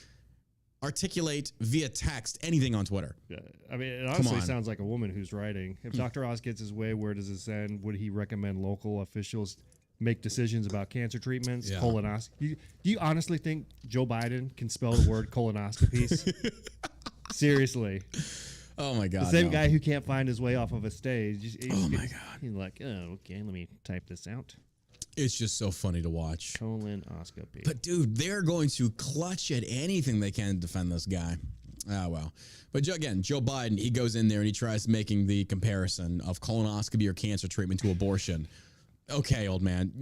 articulate via text anything on Twitter? Yeah, I mean, it honestly sounds like a woman who's writing. If Dr. Oz gets his way, where does this end? Would he recommend local officials make decisions about cancer treatments, colonoscopy? Do you honestly think Joe Biden can spell the word colonoscopies? Seriously. Oh, my God. The same guy who can't find his way off of a stage. Oh, my God. He's like, oh, okay, let me type this out. It's just so funny to watch. Colonoscopy. But, dude, they're going to clutch at anything they can to defend this guy. Oh, well. But, again, Joe Biden, he goes in there and he tries making the comparison of colonoscopy or cancer treatment to abortion. Okay, old man.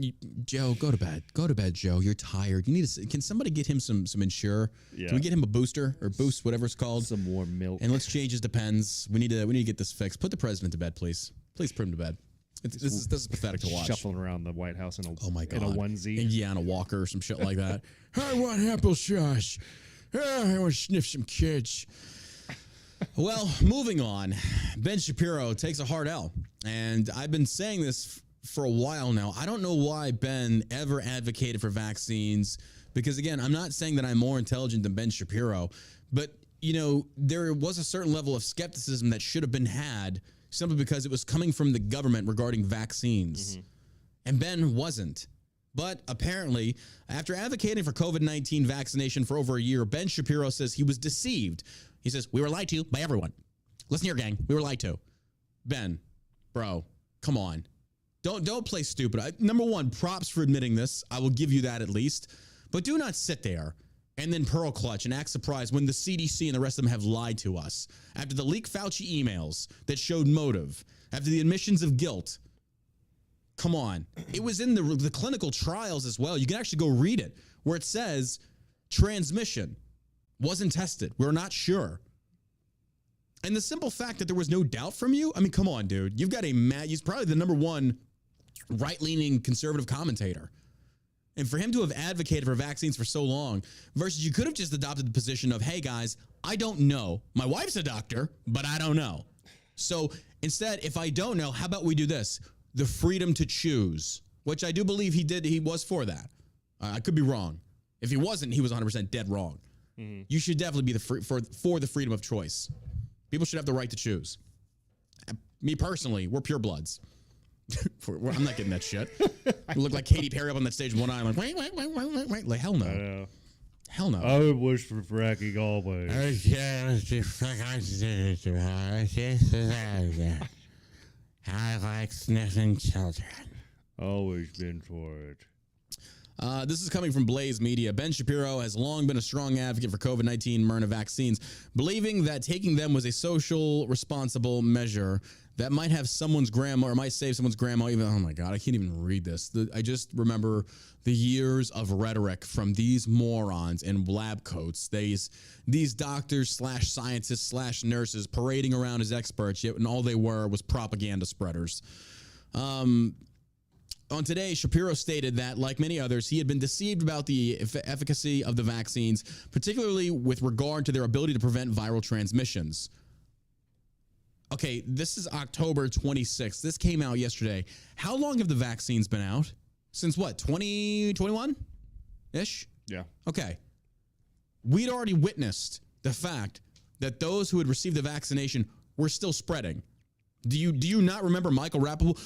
Joe, go to bed. Go to bed, Joe. You're tired. You need to. Can somebody get him some Ensure? Yeah. Can we get him a booster or boost, whatever it's called? Some warm milk. And let's change his Depends. We need to get this fixed. Put the president to bed, please. Please put him to bed. This is pathetic to watch. Shuffling around the White House in a onesie. And on a walker or some shit like that. I want applesauce. I want to sniff some kids. Well, moving on. Ben Shapiro takes a hard L. And I've been saying this for a while now. I don't know why Ben ever advocated for vaccines. Because, again, I'm not saying that I'm more intelligent than Ben Shapiro. But, there was a certain level of skepticism that should have been had simply because it was coming from the government regarding vaccines. Mm-hmm. And Ben wasn't. But apparently, after advocating for COVID-19 vaccination for over a year, Ben Shapiro says he was deceived. He says, we were lied to by everyone. Listen here, gang. We were lied to. Ben, bro, come on. Don't play stupid. Number one, props for admitting this. I will give you that at least. But do not sit there and then pearl clutch and act surprised when the CDC and the rest of them have lied to us. After the leaked Fauci emails that showed motive, after the admissions of guilt, come on. It was in the clinical trials as well. You can actually go read it, where it says transmission wasn't tested. We're not sure. And the simple fact that there was no doubt from you, I mean, come on, dude. You've got he's probably the number one right-leaning conservative commentator. And for him to have advocated for vaccines for so long versus you could have just adopted the position of, hey, guys, I don't know. My wife's a doctor, but I don't know. So instead, if I don't know, how about we do this? The freedom to choose, which I do believe he did. He was for that. I could be wrong. If he wasn't, he was 100% dead wrong. Mm-hmm. You should definitely be for the freedom of choice. People should have the right to choose. Me personally, we're purebloods. I'm not getting that shit. You look like Katy Perry up on that stage with one eye. I'm like, wait. Like, hell no. I know. Hell no. I would wish for fracking always. I like sniffing children. Always been for it. This is coming from Blaze Media. Ben Shapiro has long been a strong advocate for COVID-19 Myrna vaccines, believing that taking them was a social responsible measure that might have someone's grandma or might save someone's grandma. Even, oh my God, I can't even read this. I just remember the years of rhetoric from these morons in lab coats. These doctors slash scientists slash nurses parading around as experts, yet and all they were was propaganda spreaders. On Today, Shapiro stated that, like many others, he had been deceived about the efficacy of the vaccines, particularly with regard to their ability to prevent viral transmissions. Okay, this is October 26th. This came out yesterday. How long have the vaccines been out? Since what, 2021-ish? Yeah. Okay. We'd already witnessed the fact that those who had received the vaccination were still spreading. Do you not remember Michael Rappaport?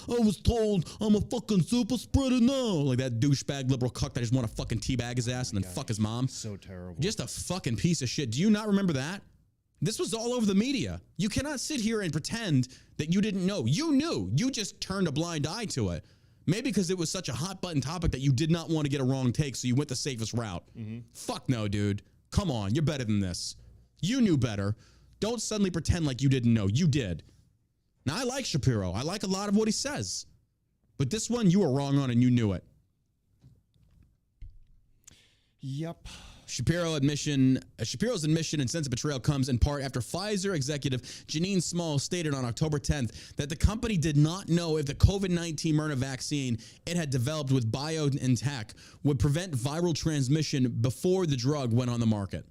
I was told I'm a fucking super spreader now. Like that douchebag liberal cuck that just want to fucking teabag his ass and then fuck his mom. So terrible. Just a fucking piece of shit. Do you not remember that? This was all over the media. You cannot sit here and pretend that you didn't know. You knew. You just turned a blind eye to it. Maybe because it was such a hot button topic that you did not want to get a wrong take, so you went the safest route. Mm-hmm. Fuck no, dude. Come on. You're better than this. You knew better. Don't suddenly pretend like you didn't know. You did. Now, I like Shapiro. I like a lot of what he says. But this one, you were wrong on and you knew it. Yep. Shapiro's admission and sense of betrayal comes in part after Pfizer executive Janine Small stated on October 10th that the company did not know if the COVID-19 Myrna vaccine it had developed with BioNTech would prevent viral transmission before the drug went on the market.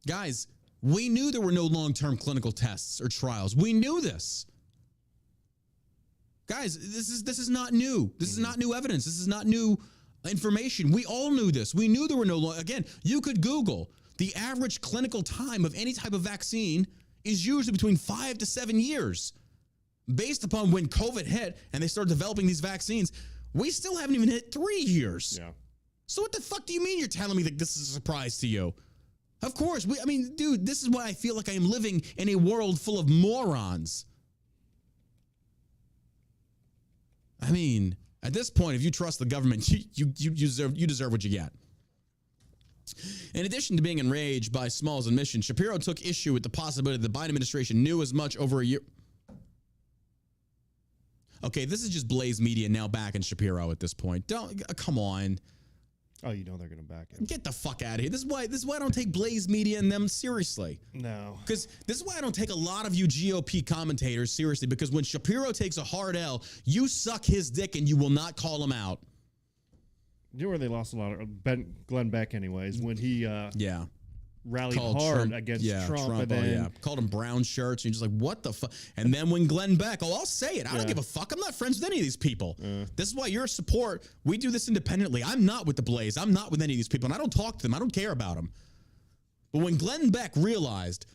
Guys, we knew there were no long-term clinical tests or trials. We knew this. Guys, this is not new. This is not new evidence. This is not new information. We all knew this. We knew there were no again, you could Google the average clinical time of any type of vaccine is usually between 5 to 7 years. Based upon when COVID hit and they started developing these vaccines, we still haven't even hit 3 years. Yeah. So what the fuck do you mean you're telling me that this is a surprise to you? Of course, dude, this is why I feel like I am living in a world full of morons. I mean, at this point, if you trust the government, you deserve what you get. In addition to being enraged by Small's admission, Shapiro took issue with the possibility that the Biden administration knew as much over a year. Okay, this is just Blaze Media now backing Shapiro at this point. Come on. Oh, you know they're going to back him. Get the fuck out of here. This is why I don't take Blaze Media and them seriously. No. Because this is why I don't take a lot of you GOP commentators seriously, because when Shapiro takes a hard L, you suck his dick and you will not call him out. You know where they lost a lot of Glenn Beck anyways, when he rallied called hard Trump, against Trump and then called him brown shirts, and you're just like, what the fuck? And then when Glenn Beck, I'll say it. I don't give a fuck. I'm not friends with any of these people. This is why your support, we do this independently. I'm not with the Blaze. I'm not with any of these people, and I don't talk to them. I don't care about them. But when Glenn Beck realized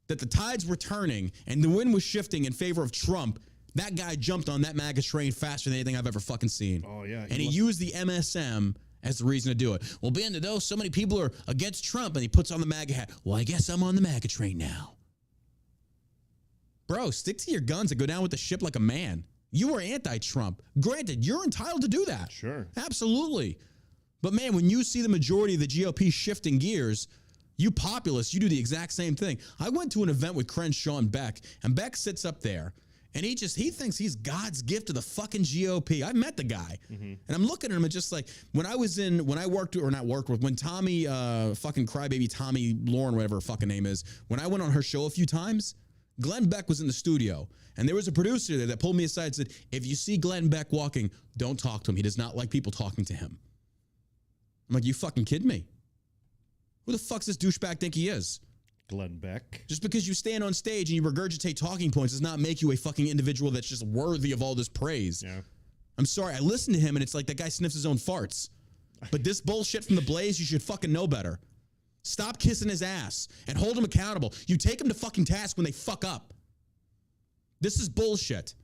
that the tides were turning and the wind was shifting in favor of Trump, that guy jumped on that MAGA train faster than anything I've ever fucking seen. Oh, yeah. And he used the MSM as the reason to do it. Well, being that so many people are against Trump, and he puts on the MAGA hat. Well, I guess I'm on the MAGA train now. Bro, stick to your guns and go down with the ship like a man. You were anti-Trump. Granted, you're entitled to do that. Sure. Absolutely. But man, when you see the majority of the GOP shifting gears, you populists, you do the exact same thing. I went to an event with Crenshaw and Beck Mm-hmm. sits up there. And he thinks he's God's gift to the fucking GOP. I met the guy. And I'm looking at him and just like, when Tommy, fucking crybaby Tommy Lauren, whatever her fucking name is, when I went on her show a few times, Glenn Beck was in the studio. And there was a producer there that pulled me aside and said, if you see Glenn Beck walking, don't talk to him. He does not like people talking to him. I'm like, you fucking kidding me? Who the fuck's this douchebag think he is? Glenn Beck. Just because you stand on stage and you regurgitate talking points does not make you a fucking individual that's just worthy of all this praise. Yeah. I'm sorry. I listen to him and it's like that guy sniffs his own farts. But this bullshit from the Blaze, you should fucking know better. Stop kissing his ass and hold him accountable. You take him to fucking task when they fuck up. This is bullshit.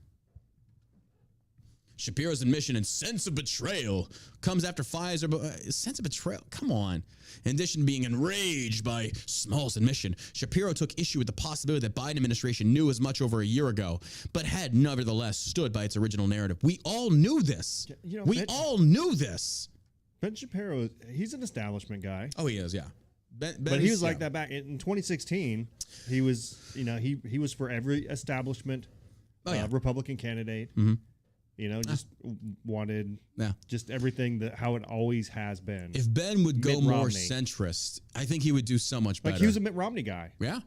Shapiro's admission and sense of betrayal comes after Pfizer. Sense of betrayal? Come on. In addition to being enraged by Small's admission, Shapiro took issue with the possibility that Biden administration knew as much over a year ago, but had nevertheless stood by its original narrative. We all knew this. We all knew this. Ben Shapiro, he's an establishment guy. Oh, he is, yeah. But he was like that back in 2016. He was, he was for every establishment Republican candidate. Mm-hmm. Just wanted just everything how it always has been. If Ben would go more centrist, I think he would do so much better. Like he was a Mitt Romney guy. Yeah.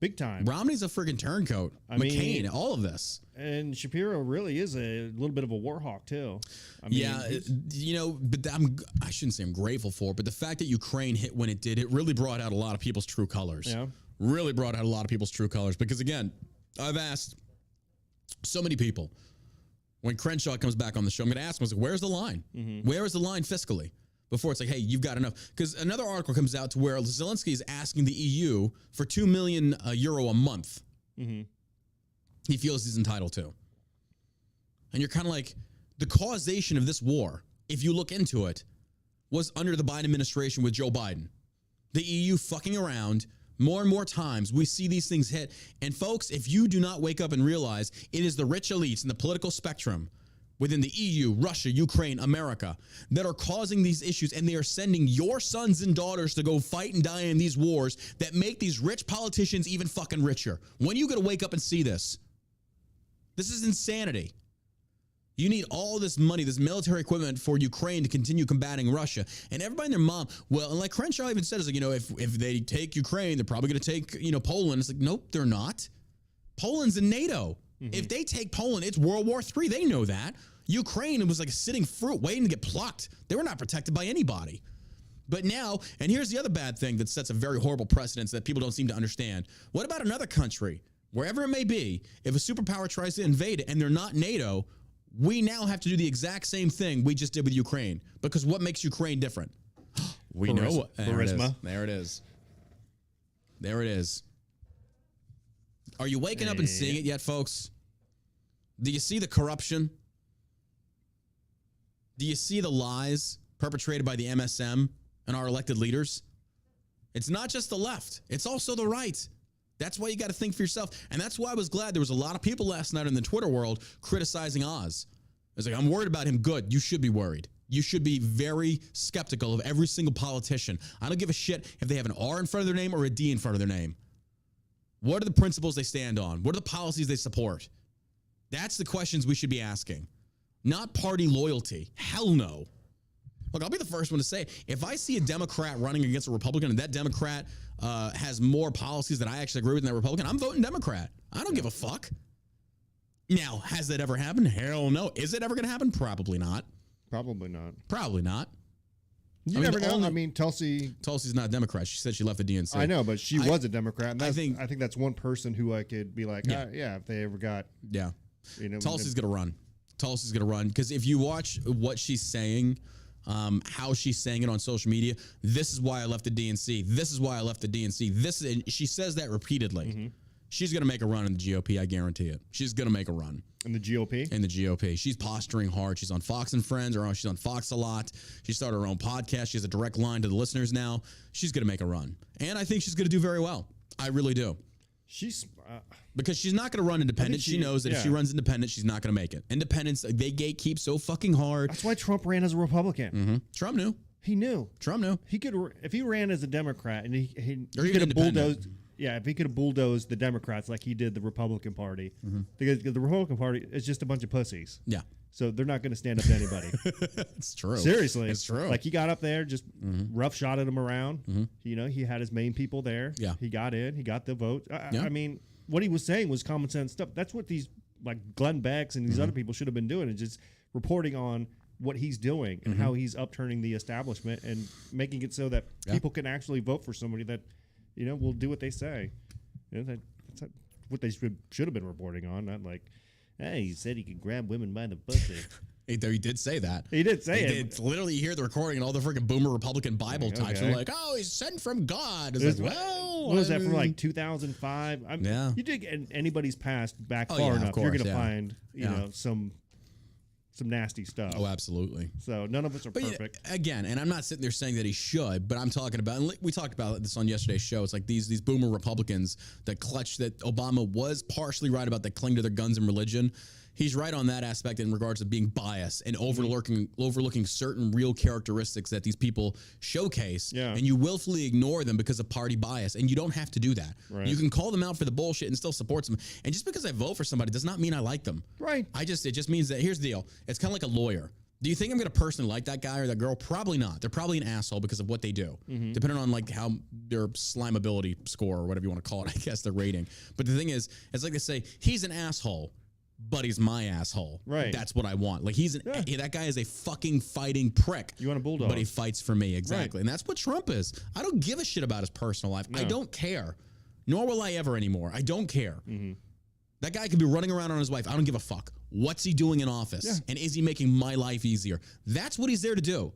Big time. Romney's a friggin' turncoat. McCain, all of this. And Shapiro really is a little bit of a war hawk, too. But I shouldn't say I'm grateful for it, but the fact that Ukraine hit when it did, it really brought out a lot of people's true colors. Yeah. Really brought out a lot of people's true colors. Because, again, I've asked so many people, when Crenshaw comes back on the show, I'm going to ask him, where's the line? Mm-hmm. Where is the line fiscally? Before it's like, hey, you've got enough. Because another article comes out to where Zelensky is asking the EU for €2 million a month. Mm-hmm. He feels he's entitled to. And you're kind of like, the causation of this war, if you look into it, was under the Biden administration with Joe Biden. The EU fucking around. More and more times we see these things hit. And folks, if you do not wake up and realize it is the rich elites in the political spectrum within the EU, Russia, Ukraine, America, that are causing these issues, and they are sending your sons and daughters to go fight and die in these wars that make these rich politicians even fucking richer. When are you going to wake up and see this? This is insanity. You need all this money, this military equipment for Ukraine to continue combating Russia. And everybody and their mom, well, and like Crenshaw even said, if they take Ukraine, they're probably going to take, Poland. It's like, nope, they're not. Poland's in NATO. Mm-hmm. If they take Poland, it's World War III. They know that. Ukraine, it was like a sitting fruit waiting to get plucked. They were not protected by anybody. But now, and here's the other bad thing that sets a very horrible precedence that people don't seem to understand. What about another country, wherever it may be, if a superpower tries to invade it and they're not NATO, we now have to do the exact same thing we just did with Ukraine. Because what makes Ukraine different? We know what. There it is. There it is. Are you waking up and seeing it yet, folks? Do you see the corruption? Do you see the lies perpetrated by the MSM and our elected leaders? It's not just the left. It's also the right. That's why you got to think for yourself. And that's why I was glad there was a lot of people last night in the Twitter world criticizing Oz. It's like, I'm worried about him. Good. You should be worried. You should be very skeptical of every single politician. I don't give a shit if they have an R in front of their name or a D in front of their name. What are the principles they stand on? What are the policies they support? That's the questions we should be asking. Not party loyalty. Hell no. Look, I'll be the first one to say, if I see a Democrat running against a Republican and that Democrat has more policies that I actually agree with than that Republican, I'm voting Democrat. I don't give a fuck. Now, has that ever happened? Hell no. Is it ever going to happen? Probably not. Probably not. Probably not. You never know. Tulsi's not a Democrat. She said she left the DNC. I know, but she was a Democrat. And I think that's one person who I could be like, if they ever got. Yeah. Tulsi's going to run. Tulsi's going to run. Because if you watch what she's saying, how she's saying it on social media, this is why I left the DNC. This is why I left the DNC. And she says that repeatedly. Mm-hmm. She's going to make a run in the GOP. I guarantee it. She's going to make a run. In the GOP? In the GOP. She's posturing hard. She's on Fox and Friends, or she's on Fox a lot. She started her own podcast. She has a direct line to the listeners now. She's going to make a run. And I think she's going to do very well. I really do. Because she's not going to run independent. She knows that if she runs independent, she's not going to make it. Independents, they gatekeep so fucking hard. That's why Trump ran as a Republican. Mm-hmm. Trump knew. He knew. Trump knew. He could, if he ran as a Democrat and he could have bulldozed. Yeah, if he could have bulldozed the Democrats like he did the Republican Party, because the Republican Party is just a bunch of pussies. Yeah. So they're not going to stand up to anybody. It's true. Seriously. It's true. Like he got up there, just roughshotted him around. Mm-hmm. He had his main people there. Yeah. He got in. He got the vote. I mean, what he was saying was common sense stuff. That's what these, like Glenn Beck's and these other people should have been doing, is just reporting on what he's doing and how he's upturning the establishment and making it so that people can actually vote for somebody that, will do what they say. That's what they should have been reporting on. Not like, hey, he said he could grab women by the pussy. He did say that. He did say it. It's literally, you hear the recording and all the freaking boomer Republican Bible types are like, oh, he's sent from God. It's like, well, what was that from, like 2005? You dig anybody's past back far enough, you're going to find, some some nasty stuff. Oh, absolutely. So none of us are perfect. Again, and I'm not sitting there saying that he should, but I'm talking about, and we talked about this on yesterday's show. It's like these boomer Republicans that clutch that Obama was partially right about, that cling to their guns and religion. He's right on that aspect in regards to being biased and overlooking certain real characteristics that these people showcase, and you willfully ignore them because of party bias. And you don't have to do that. Right. You can call them out for the bullshit and still support them. And just because I vote for somebody does not mean I like them. Right. It just means that, here's the deal. It's kind of like a lawyer. Do you think I'm going to personally like that guy or that girl? Probably not. They're probably an asshole because of what they do, depending on like how their slimeability score or whatever you want to call it, I guess, their rating. But the thing is, it's like they say, he's an asshole, but he's my asshole. Right. That's what I want. Like that guy is a fucking fighting prick. You want a bulldog. But he fights for me. Exactly. Right. And that's what Trump is. I don't give a shit about his personal life. No. I don't care. Nor will I ever anymore. I don't care. That guy could be running around on his wife. I don't give a fuck. What's he doing in office? Yeah. And is he making my life easier? That's what he's there to do.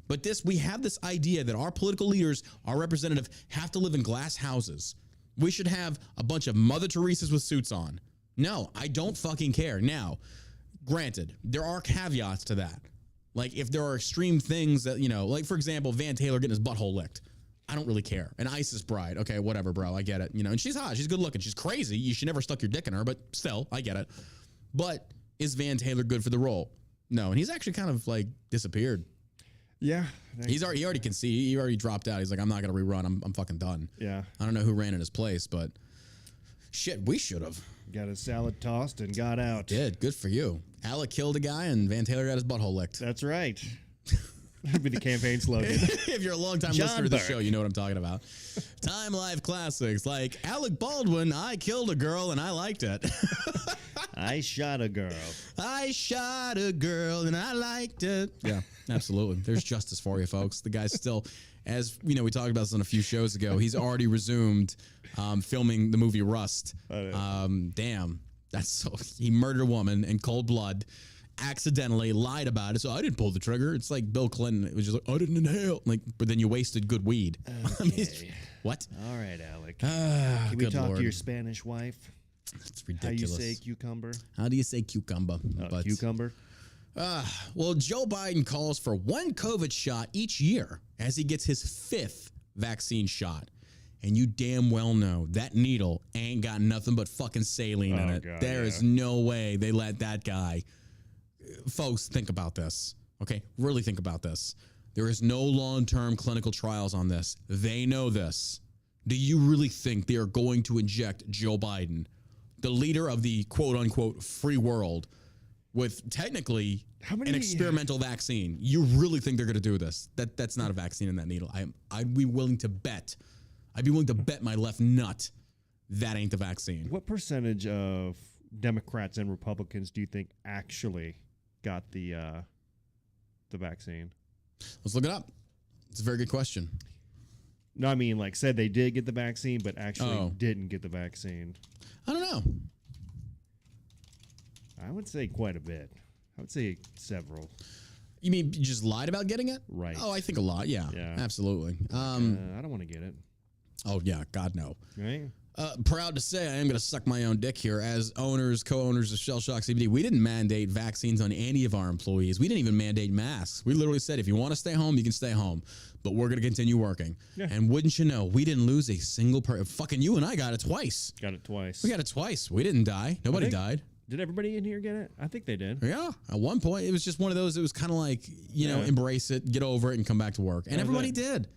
But we have this idea that our political leaders, our representative, have to live in glass houses. We should have a bunch of Mother Teresas with suits on. No, I don't fucking care. Now, granted, there are caveats to that. Like if there are extreme things that, like for example, Van Taylor getting his butthole licked. I don't really care. An ISIS bride. Okay, whatever, bro. I get it. And she's hot. She's good looking. She's crazy. You should never stuck your dick in her, but still, I get it. But is Van Taylor good for the role? No. And he's actually kind of like disappeared. Yeah. He already conceded. He already dropped out. He's like, I'm not going to rerun. I'm fucking done. Yeah. I don't know who ran in his place, but shit, we should have. Got his salad tossed and got out. Did. Good for you. Alec killed a guy and Van Taylor got his butthole licked. That's right. That'd be the campaign slogan. If you're a long-time listener to the show, you know what I'm talking about. Time Life classics like Alec Baldwin, I killed a girl and I liked it. I shot a girl. I shot a girl and I liked it. Yeah, absolutely. There's justice for you, folks. The guy's still, as we talked about this on a few shows ago, he's already resumed filming the movie Rust. Damn. He murdered a woman in cold blood. Accidentally lied about it, so I didn't pull the trigger. It's like Bill Clinton. It was just like, I didn't inhale. But then you wasted good weed. Okay. What? All right, Alec. Can we talk to your Spanish wife? It's ridiculous. How do you say cucumber? How do you say cucumber? Cucumber? Well, Joe Biden calls for one COVID shot each year as he gets his 5th vaccine shot. And you damn well know that needle ain't got nothing but fucking saline in it. God, there is no way they let that guy... Folks, think about this, okay? Really think about this. There is no long-term clinical trials on this. They know this. Do you really think they are going to inject Joe Biden, the leader of the quote-unquote free world, with technically an experimental vaccine? You really think they're going to do this? That's not a vaccine in that needle. I'd be willing to bet. I'd be willing to bet my left nut that ain't the vaccine. What percentage of Democrats and Republicans do you think actually got the vaccine? Let's look it up. It's a very good question. No, I mean, like, said they did get the vaccine, but actually didn't get the vaccine. I don't know. I would say quite a bit. I would say several. You mean you just lied about getting it? Right. Oh, I think a lot. Yeah. Absolutely. I don't want to get it. Oh, yeah. God, no. Right? Proud to say I am going to suck my own dick here. As co-owners of Shell Shock CBD, we didn't mandate vaccines on any of our employees. We didn't even mandate masks. We literally said, if you want to stay home, you can stay home. But we're going to continue working. Yeah. And wouldn't you know, we didn't lose a single person. Fucking you and I got it twice. Got it twice. We got it twice. We didn't die. Nobody died. Did everybody in here get it? I think they did. Yeah. At one point, it was just one of those, it was kind of like, embrace it, get over it, and come back to work. And everybody did.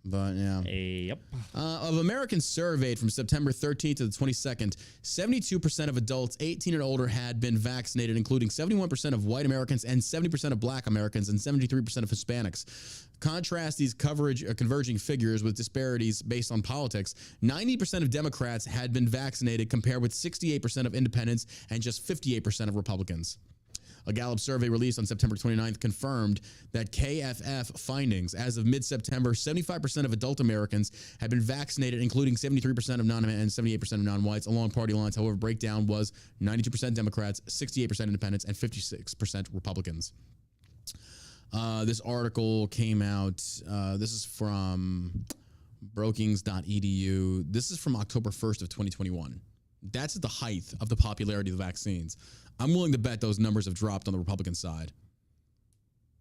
But yeah. Yep. Of Americans surveyed from September 13th to the 22nd, 72% of adults 18 and older had been vaccinated, including 71% of white Americans and 70% of black Americans and 73% of Hispanics. Contrast these converging figures with disparities based on politics. 90% of Democrats had been vaccinated compared with 68% of independents and just 58% of Republicans. A Gallup survey released on September 29th confirmed that KFF findings. As of mid-September, 75% of adult Americans had been vaccinated, including 73% of non-men and 78% of non-whites. Along party lines, however, breakdown was 92% Democrats, 68% independents, and 56% Republicans. This article came out, this is from Brookings.edu. This is from October 1st of 2021. That's at the height of the popularity of the vaccines. I'm willing to bet those numbers have dropped on the Republican side.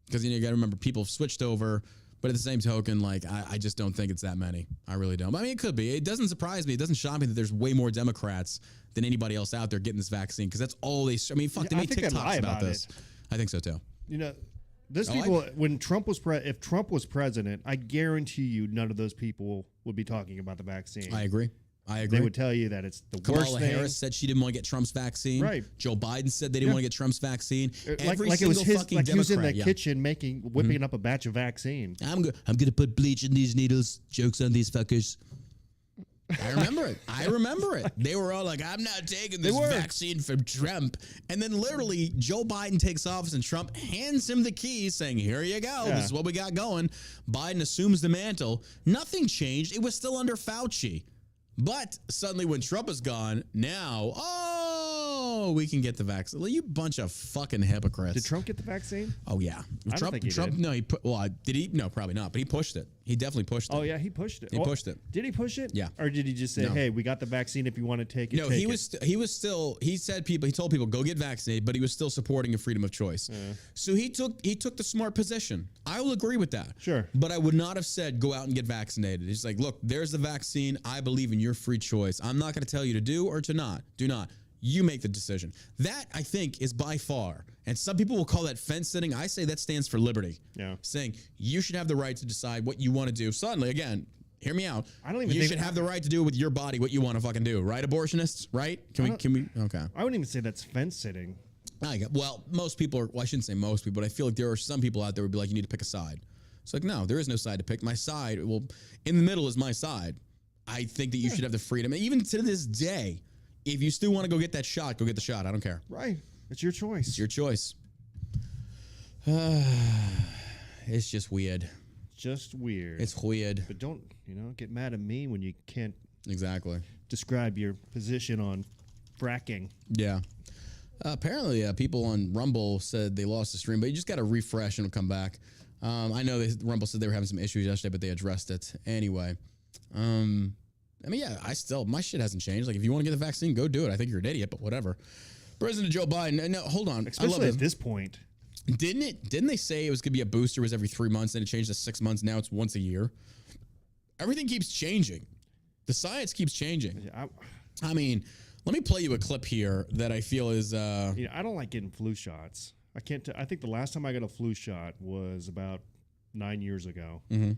Because you got to remember, people have switched over, but at the same token, like I just don't think it's that many. I really don't. I mean, it could be. It doesn't surprise me. It doesn't shock me that there's way more Democrats than anybody else out there getting this vaccine, because that's all they. I mean, fuck, they make TikToks about this. I think so too. You know, those people. When Trump was if Trump was president, I guarantee you, none of those people would be talking about the vaccine. I agree. They would tell you that it's the Kamala worst thing. Harris said she didn't want to get Trump's vaccine. Right. Joe Biden said they didn't want to get Trump's vaccine. Every single it was his, fucking he was in the kitchen whipping up a batch of vaccine. I'm gonna put bleach in these needles. Jokes on these fuckers. I remember it. They were all like, I'm not taking this vaccine from Trump. And then literally Joe Biden takes office and Trump hands him the keys saying, here you go. Yeah. This is what we got going. Biden assumes the mantle. Nothing changed. It was still under Fauci. But suddenly when Trump is gone, now, we can get the vaccine. You bunch of fucking hypocrites. Did Trump get the vaccine? Oh, yeah. I don't think he did. No, did he? No, probably not. But he pushed it. He definitely pushed it. Oh, yeah, he pushed it. He pushed it. Did he push it? Yeah. Or did he just say, hey, we got the vaccine, if you want to take it, no, he told people, go get vaccinated, but he was still supporting a freedom of choice. So he took the smart position. I will agree with that. Sure. But I would not have said, go out and get vaccinated. It's like, look, there's the vaccine. I believe in your free choice. I'm not going to tell you to do or to not. Do not. You make the decision. That, I think, is by far, and some people will call that fence sitting. I say that stands for liberty. Yeah. Saying you should have the right to decide what you want to do. Suddenly, again, hear me out. You should have the right to do with your body what you want to fucking do. Right, abortionists? Right? Can we? Okay. I wouldn't even say that's fence sitting. Well, most people are, well, I shouldn't say most people, but I feel like there are some people out there who would be like, you need to pick a side. It's like, no, there is no side to pick. My side, well, in the middle is my side. I think that you should have the freedom. And even to this day, if you still want to go get that shot, go get the shot. I don't care. Right. It's your choice. It's your choice. It's just weird. Just weird. It's weird. But don't, get mad at me when you can't exactly describe your position on fracking. Yeah. Apparently, people on Rumble said they lost the stream, but you just got to refresh and it'll come back. I know Rumble said they were having some issues yesterday, but they addressed it anyway. I mean, yeah, my shit hasn't changed. Like, if you want to get the vaccine, go do it. I think you're an idiot, but whatever. President Joe Biden, no, hold on. Especially at this point. Didn't they say it was going to be a booster was every 3 months, then it changed to 6 months, now it's once a year? Everything keeps changing. The science keeps changing. I mean, let me play you a clip here that I feel is... I don't like getting flu shots. I think the last time I got a flu shot was about 9 years ago. Mm-hmm.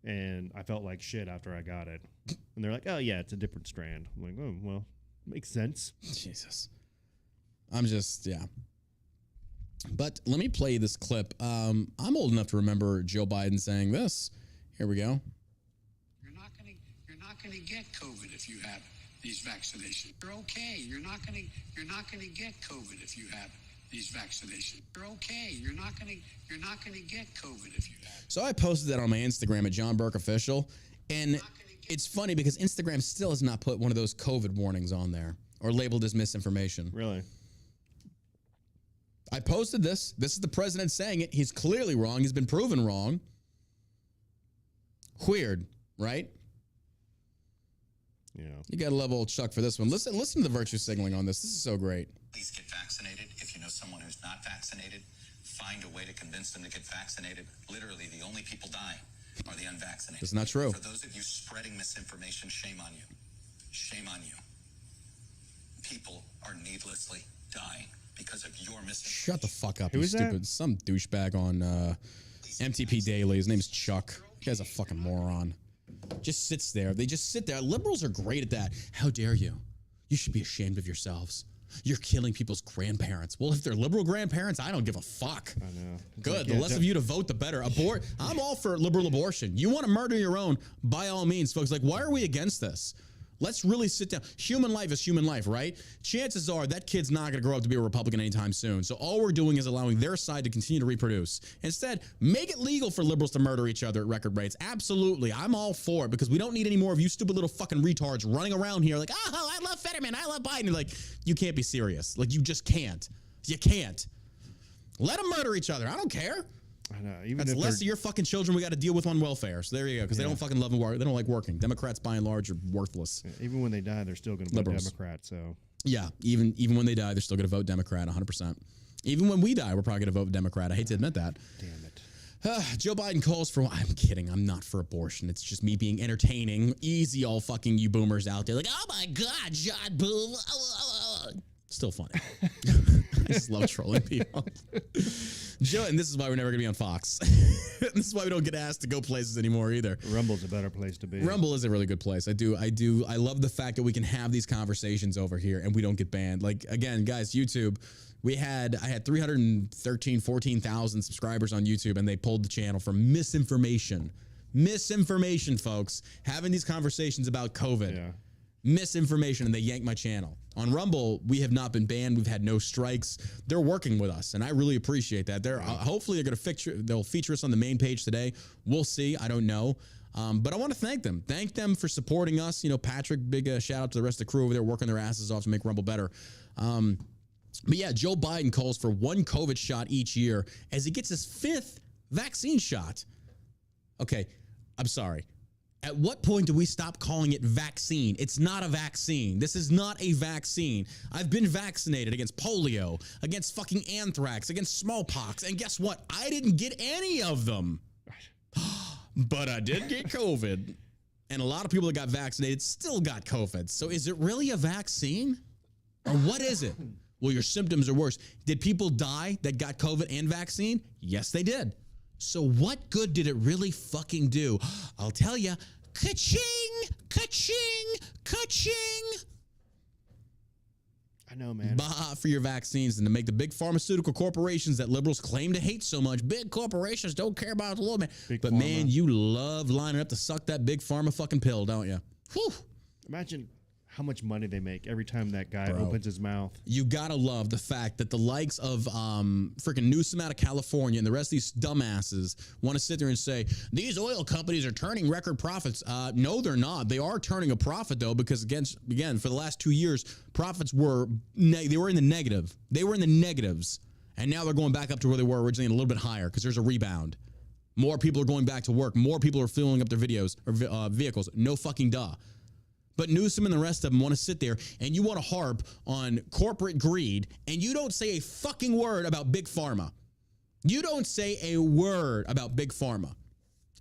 And I felt like shit after I got it. And they're like, oh, yeah, it's a different strand. I'm like, oh, well, makes sense. Jesus. I'm just, yeah. But let me play this clip. I'm old enough to remember Joe Biden saying this. Here we go. You're not going to get COVID if you have these vaccinations. You're okay. You're not going to get COVID if you have these vaccinations. You're okay. You're not going to get COVID if you have. So I posted that on my Instagram at John Burke Official, and it's funny because Instagram still has not put one of those COVID warnings on there or labeled as misinformation. Really? I posted this. This is the president saying it. He's clearly wrong. He's been proven wrong. Weird, right? Yeah. You got to love old Chuck for this one. Listen to the virtue signaling on this. This is so great. Please get vaccinated. If you know someone who's not vaccinated, find a way to convince them to get vaccinated. Literally, the only people dying are the unvaccinated. That's not true. For those of you spreading misinformation, shame on you. Shame on you. People are needlessly dying because of your misinformation. Shut the fuck up, Who you is stupid. that? Some douchebag on MTP Daily. His name's Chuck. You guy's a fucking moron. Just sits there. They just sit there. Liberals are great at that. How dare you? You should be ashamed of yourselves. You're killing people's grandparents. Well, if they're liberal grandparents, I don't give a fuck. I know. Good. The less of you to vote, the better. I'm all for liberal abortion. You want to murder your own, by all means, folks. Like, why are we against this? Let's really sit down. Human life is human life, right? Chances are that kid's not going to grow up to be a Republican anytime soon. So all we're doing is allowing their side to continue to reproduce. Instead, make it legal for liberals to murder each other at record rates. Absolutely. I'm all for it because we don't need any more of you stupid little fucking retards running around here like, oh, I love Fetterman. I love Biden. Like, you can't be serious. Like, you just can't. You can't. Let them murder each other. I don't care. I know. Even That's if less of your fucking children we got to deal with on welfare. So there you go. Because they don't fucking love and work. They don't like working. Democrats, by and large, are worthless. Even when they die, they're still going to vote Democrat. So yeah, even when they die, they're still going to vote Democrat 100%. Even when we die, we're probably going to vote Democrat. I hate to admit that. Damn it. Joe Biden calls for... I'm kidding. I'm not for abortion. It's just me being entertaining. Easy, all fucking you boomers out there. Like, oh my God, John Boom. Still funny. I just love trolling people. Joe, and this is why we're never going to be on Fox. This is why we don't get asked to go places anymore either. Rumble's a better place to be. Rumble is a really good place. I love the fact that we can have these conversations over here and we don't get banned. Like, again, guys, YouTube... I had 14,000 subscribers on YouTube, and they pulled the channel for misinformation. Misinformation, folks. Having these conversations about COVID. Yeah. Misinformation, and they yanked my channel. On Rumble, we have not been banned. We've had no strikes. They're working with us, and I really appreciate that. Hopefully they're going to they'll feature us on the main page today. We'll see. I don't know. But I want to thank them. Thank them for supporting us. You know, Patrick, big shout out to the rest of the crew over there working their asses off to make Rumble better. But yeah, Joe Biden calls for one COVID shot each year as he gets his 5th vaccine shot. Okay, I'm sorry. At what point do we stop calling it vaccine? It's not a vaccine. This is not a vaccine. I've been vaccinated against polio, against fucking anthrax, against smallpox, and guess what? I didn't get any of them. But I did get COVID. And a lot of people that got vaccinated still got COVID. So is it really a vaccine? Or what is it? Well, your symptoms are worse. Did people die that got COVID and vaccine? Yes, they did. So what good did it really fucking do? I'll tell you, ka-ching, ka-ching, ka-ching. I know, man. Bah for your vaccines and to make the big pharmaceutical corporations that liberals claim to hate so much. Big corporations don't care about the little man. But pharma. Man, you love lining up to suck that big pharma fucking pill, don't you? Whew. Imagine how much money they make every time that guy opens his mouth. You gotta love the fact that the likes of freaking Newsom out of California and the rest of these dumbasses want to sit there and say, these oil companies are turning record profits. No, they're not. They are turning a profit, though, because, again, for the last 2 years, profits were they were in the negative. They were in the negatives. And now they're going back up to where they were originally and a little bit higher because there's a rebound. More people are going back to work. More people are filling up their vehicles. No fucking duh. But Newsom and the rest of them want to sit there and you want to harp on corporate greed and you don't say a fucking word about Big Pharma. You don't say a word about Big Pharma.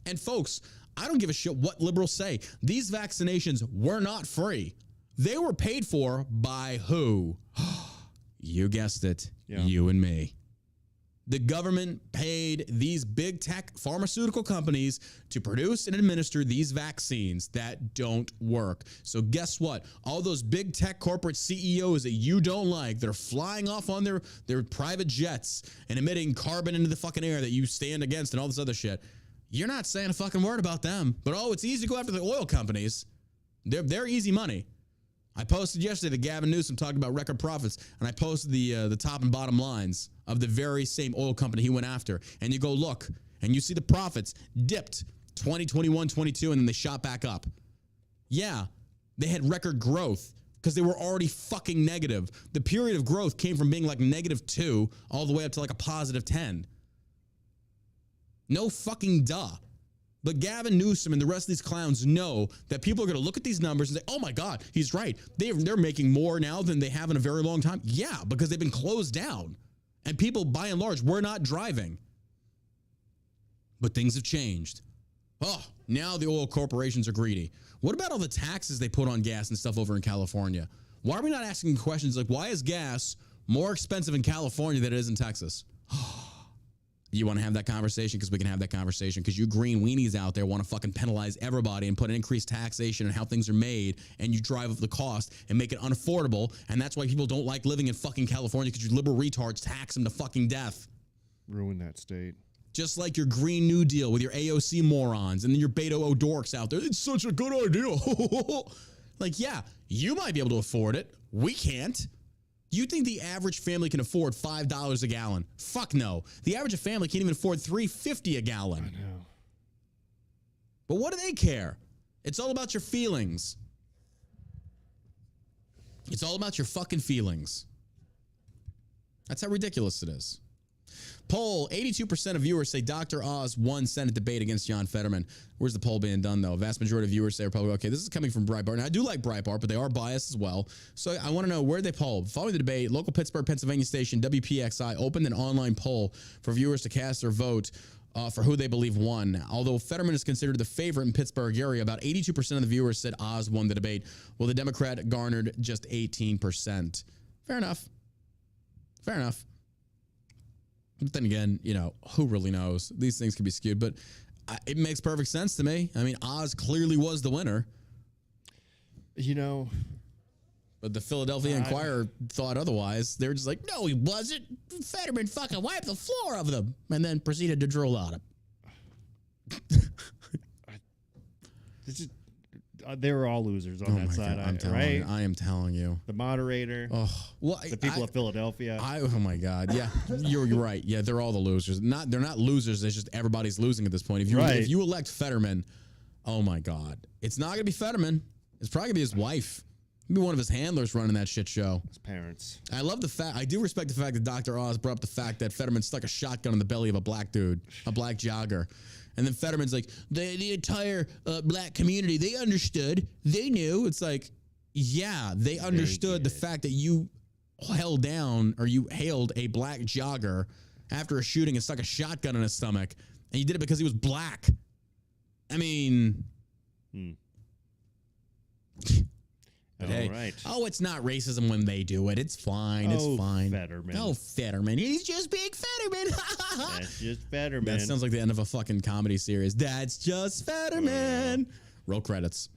And folks, I don't give a shit what liberals say. These vaccinations were not free. They were paid for by who? You guessed it. Yeah. You and me. The government paid these big tech pharmaceutical companies to produce and administer these vaccines that don't work. So guess what? All those big tech corporate CEOs that you don't like, they're flying off on their private jets and emitting carbon into the fucking air that you stand against and all this other shit. You're not saying a fucking word about them. But it's easy to go after the oil companies. They're easy money. I posted yesterday that Gavin Newsom talked about record profits, and I posted the top and bottom lines of the very same oil company he went after. And you go look, and you see the profits dipped 2021, 22, and then they shot back up. Yeah, they had record growth because they were already fucking negative. The period of growth came from being like -2 all the way up to like a +10. No fucking duh. But Gavin Newsom and the rest of these clowns know that people are going to look at these numbers and say, oh my God, he's right. They're making more now than they have in a very long time. Yeah, because they've been closed down. And people, by and large, were not driving. But things have changed. Oh, now the oil corporations are greedy. What about all the taxes they put on gas and stuff over in California? Why are we not asking questions like, why is gas more expensive in California than it is in Texas? You want to have that conversation? Because we can have that conversation. Because you green weenies out there want to fucking penalize everybody and put an increased taxation on how things are made, and you drive up the cost and make it unaffordable, and that's why people don't like living in fucking California, because you liberal retards tax them to fucking death. Ruin that state. Just like your Green New Deal with your AOC morons and then your Beto O'Dorks out there. It's such a good idea. Like, yeah, you might be able to afford it. We can't. You think the average family can afford $5 a gallon? Fuck no. The average family can't even afford $3.50 a gallon. I know. But what do they care? It's all about your feelings. It's all about your fucking feelings. That's how ridiculous it is. Poll, 82% of viewers say Dr. Oz won Senate debate against John Fetterman. Where's the poll being done, though? Vast majority of viewers say Republican. Okay, this is coming from Breitbart. And I do like Breitbart, but they are biased as well. So I want to know where they polled. Following the debate, local Pittsburgh, Pennsylvania station WPXI opened an online poll for viewers to cast their vote for who they believe won. Although Fetterman is considered the favorite in Pittsburgh area, about 82% of the viewers said Oz won the debate, while the Democrat garnered just 18%. Fair enough. Fair enough. But then again, you know, who really knows? These things can be skewed, but it makes perfect sense to me. I mean, Oz clearly was the winner. You know, but the Philadelphia Inquirer thought otherwise. They were just like, no, he wasn't. Fetterman fucking wiped the floor of them and then proceeded to drool on him. They were all losers on that side. I am telling you. The moderator. The people of Philadelphia. Oh my God. Yeah, you're right. Yeah, they're all the losers. They're not losers. It's just everybody's losing at this point. If you elect Fetterman, oh my God, it's not gonna be Fetterman. It's probably gonna be his wife. Maybe one of his handlers running that shit show. His parents. I love the fact. I do respect the fact that Dr. Oz brought up the fact that Fetterman stuck a shotgun in the belly of a black dude, a black jogger. And then Fetterman's like, the entire black community, they understood. They knew. It's like, yeah, they understood the fact that you held down or you hailed a black jogger after a shooting and stuck a shotgun in his stomach. And you did it because he was black. I mean. Hey, right. Oh, it's not racism when they do it. It's fine. It's fine. Fetterman. Oh, Fetterman. He's just being Fetterman. That's just Fetterman. That sounds like the end of a fucking comedy series. That's just Fetterman. Roll credits.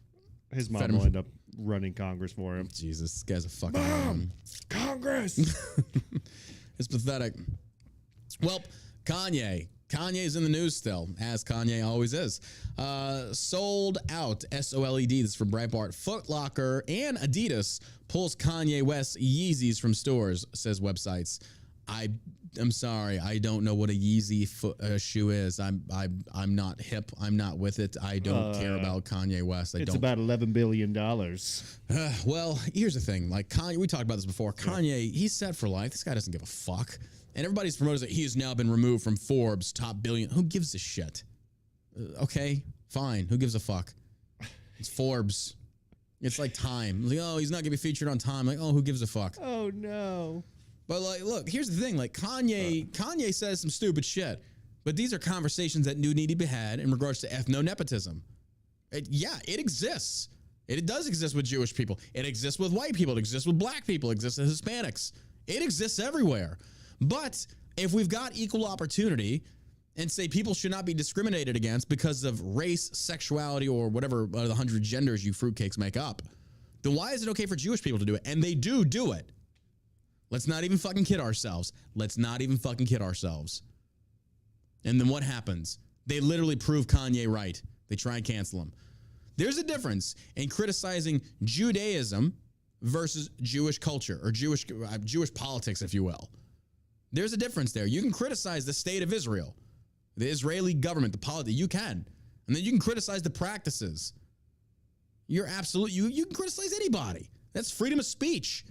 His mom will end up running Congress for him. Jesus, this guy's a fucking Mom, Congress. It's pathetic. Well, Kanye's in the news still, as Kanye always is. Sold out, SOLED, this is from Breitbart. Foot Locker and Adidas pulls Kanye West Yeezys from stores, says websites. I'm sorry, I don't know what a Yeezy shoe is. I'm not hip. I'm not with it. I don't care about Kanye West. It's about $11 billion. Well, here's the thing. Like Kanye, we talked about this before. Kanye, he's set for life. This guy doesn't give a fuck. And everybody's promoted that he has now been removed from Forbes' top billion. Who gives a shit? Okay, fine. Who gives a fuck? It's Forbes. It's like Time. Like, oh, he's not going to be featured on Time. Like, oh, who gives a fuck? Oh, no. But, like, look, here's the thing. Like, Kanye says some stupid shit. But these are conversations that do need to be had in regards to ethno-nepotism. It exists. It does exist with Jewish people. It exists with white people. It exists with black people. It exists with Hispanics. It exists everywhere. But if we've got equal opportunity and say people should not be discriminated against because of race, sexuality, or whatever the 100 genders you fruitcakes make up, then why is it okay for Jewish people to do it? And they do it. Let's not even fucking kid ourselves. And then what happens? They literally prove Kanye right. They try and cancel him. There's a difference in criticizing Judaism versus Jewish culture or Jewish politics, if you will. There's a difference there. You can criticize the state of Israel, the Israeli government, the polity. You can. And then you can criticize the practices. You can criticize anybody. That's freedom of speech.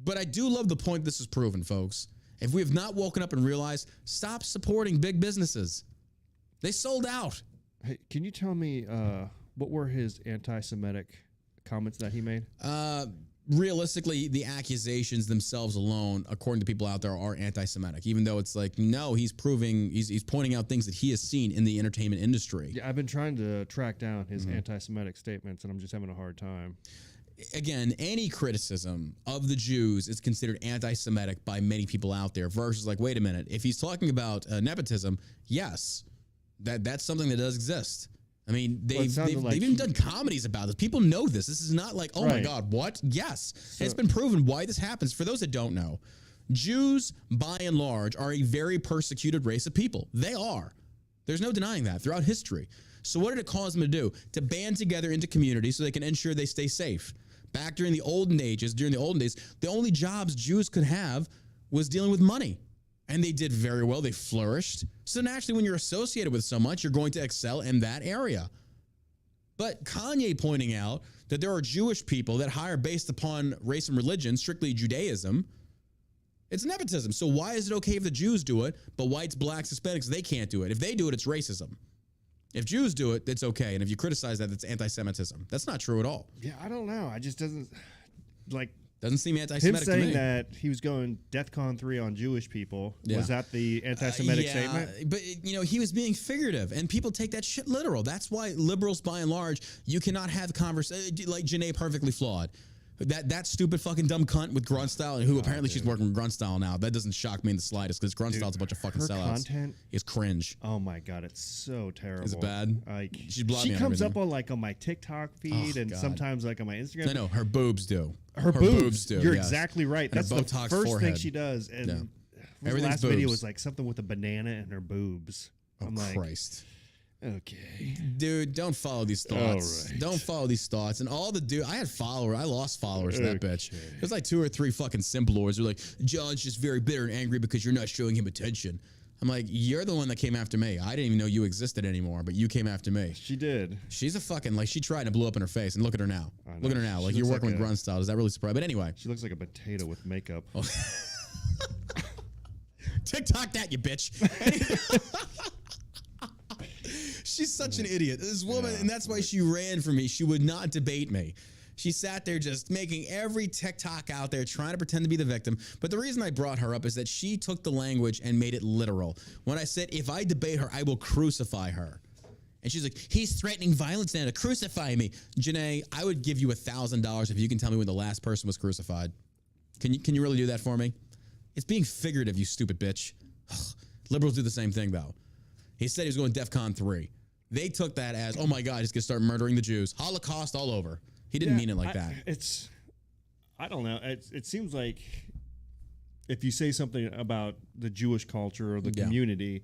But I do love the point this is proven, folks. If we have not woken up and realized, stop supporting big businesses. They sold out. Hey, can you tell me what were his anti-Semitic comments that he made? Realistically, the accusations themselves alone, according to people out there, are anti-Semitic. Even though it's like, no, he's pointing out things that he has seen in the entertainment industry. Yeah, I've been trying to track down his anti-Semitic statements, and I'm just having a hard time. Again, any criticism of the Jews is considered anti-Semitic by many people out there. Versus, like, wait a minute, if he's talking about nepotism, yes, that's something that does exist. I mean, they've even done comedies about this. People know this. This is not like, oh my God, what? Yes. It's been proven why this happens. For those that don't know, Jews, by and large, are a very persecuted race of people. They are. There's no denying that throughout history. So what did it cause them to do? To band together into communities so they can ensure they stay safe. Back during the olden days, the only jobs Jews could have was dealing with money. And they did very well. They flourished. So naturally, when you're associated with so much, you're going to excel in that area. But Kanye pointing out that there are Jewish people that hire based upon race and religion, strictly Judaism, It's nepotism. So why is it okay if the Jews do it, but whites, blacks, Hispanics, they can't do it? If they do it, it's racism. If Jews do it, it's okay. And if you criticize that, it's anti-Semitism. That's not true at all. Yeah, I don't know. I just doesn't seem anti-Semitic to me. Him saying that he was going DEFCON 3 on Jewish people, was that the anti-Semitic statement? But, he was being figurative, and people take that shit literal. That's why liberals, by and large, you cannot have conversation like Janae Perfectly Flawed. That stupid fucking dumb cunt with Grunstyle, who apparently she's working with Grunstyle now. That doesn't shock me in the slightest because Grunstyle's a bunch of fucking sellouts. Content is cringe. Oh my god, it's so terrible. Is it bad? She comes up on my TikTok feed and sometimes on my Instagram. No, her boobs do. Her boobs do. You're exactly right. And that's the first thing she does. And the last video was something with a banana and her boobs. Oh, Christ. Okay, dude, don't follow these thoughts. Right. Don't follow these thoughts. And all I lost followers to that bitch. There's like 2 or 3 fucking simp lords who are like, John's just very bitter and angry because you're not showing him attention. I'm like, you're the one that came after me. I didn't even know you existed anymore, but you came after me. She did. She's a fucking, she tried to blow up in her face, and look at her now. Look at her now. Like, you're working with Grunstyle. Does that really surprise? But anyway. She looks like a potato with makeup. Oh. TikTok that, you bitch. She's such an idiot. This woman, and that's why she ran from me. She would not debate me. She sat there just making every TikTok out there, trying to pretend to be the victim. But the reason I brought her up is that she took the language and made it literal. When I said, if I debate her, I will crucify her. And she's like, he's threatening violence now to crucify me. Janae, I would give you $1,000 if you can tell me when the last person was crucified. Can you really do that for me? It's being figurative, you stupid bitch. Liberals do the same thing, though. He said he was going DEFCON 3. They took that as, oh my God, he's going to start murdering the Jews. Holocaust all over. He didn't mean it like that. I don't know. It seems like if you say something about the Jewish culture or the community,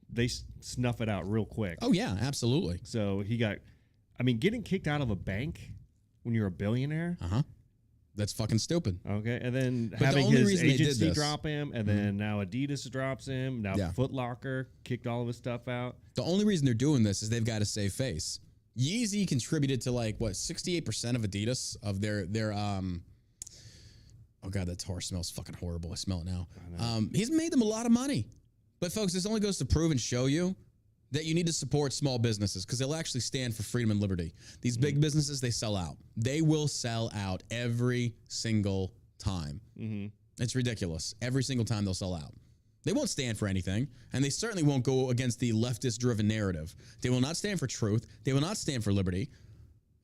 they snuff it out real quick. Oh, yeah, absolutely. So getting kicked out of a bank when you're a billionaire. That's fucking stupid. Okay, and then having his agency drop him, and then now Adidas drops him. Now Foot Locker kicked all of his stuff out. The only reason they're doing this is they've got to save face. Yeezy contributed to 68% of Adidas of their oh God, that tar smells fucking horrible. I smell it now. He's made them a lot of money. But folks, this only goes to prove and show you that you need to support small businesses because they'll actually stand for freedom and liberty. These big businesses, they sell out. They will sell out every single time. It's ridiculous. Every single time they'll sell out. They won't stand for anything, and they certainly won't go against the leftist-driven narrative. They will not stand for truth. They will not stand for liberty.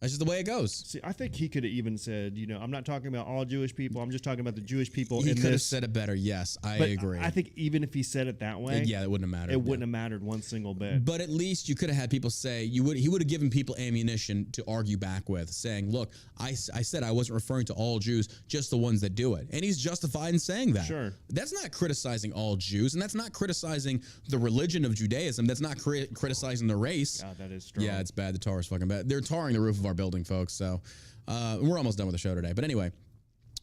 That's just the way it goes. See, I think he could have even said, I'm not talking about all Jewish people. I'm just talking about the Jewish people. He could have said it better. Yes, I agree. I think even if he said it that way, it wouldn't have mattered. It wouldn't have mattered one single bit. But at least you could have had people say he would have given people ammunition to argue back with, saying, "Look, I said I wasn't referring to all Jews, just the ones that do it," and he's justified in saying that. Sure, that's not criticizing all Jews, and that's not criticizing the religion of Judaism. That's not criticizing the race. God, that is strong. Yeah, it's bad. The tar is fucking bad. They're tarring the roof of our building, folks. So. We're almost done with the show today. But anyway,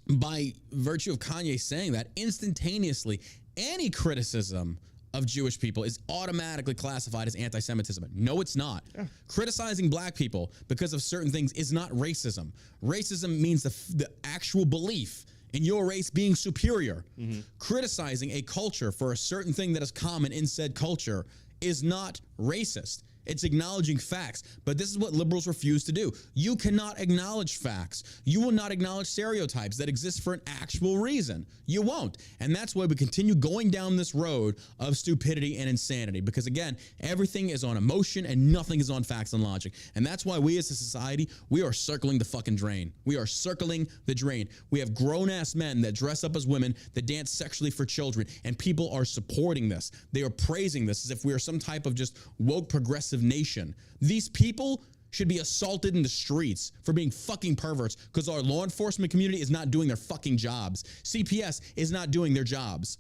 by virtue of Kanye saying that, instantaneously, any criticism of Jewish people is automatically classified as anti-Semitism. No, it's not. Yeah. Criticizing black people because of certain things is not racism. Racism means the actual belief in your race being superior. Criticizing a culture for a certain thing that is common in said culture is not racist. It's acknowledging facts. But this is what liberals refuse to do. You cannot acknowledge facts. You will not acknowledge stereotypes that exist for an actual reason. You won't. And that's why we continue going down this road of stupidity and insanity. Because again, everything is on emotion and nothing is on facts and logic. And that's why we as a society, we are circling the fucking drain. We are circling the drain. We have grown-ass men that dress up as women, that dance sexually for children, and people are supporting this. They are praising this as if we are some type of just woke progressive nation. These people should be assaulted in the streets for being fucking perverts because our law enforcement community is not doing their fucking jobs. CPS is not doing their jobs.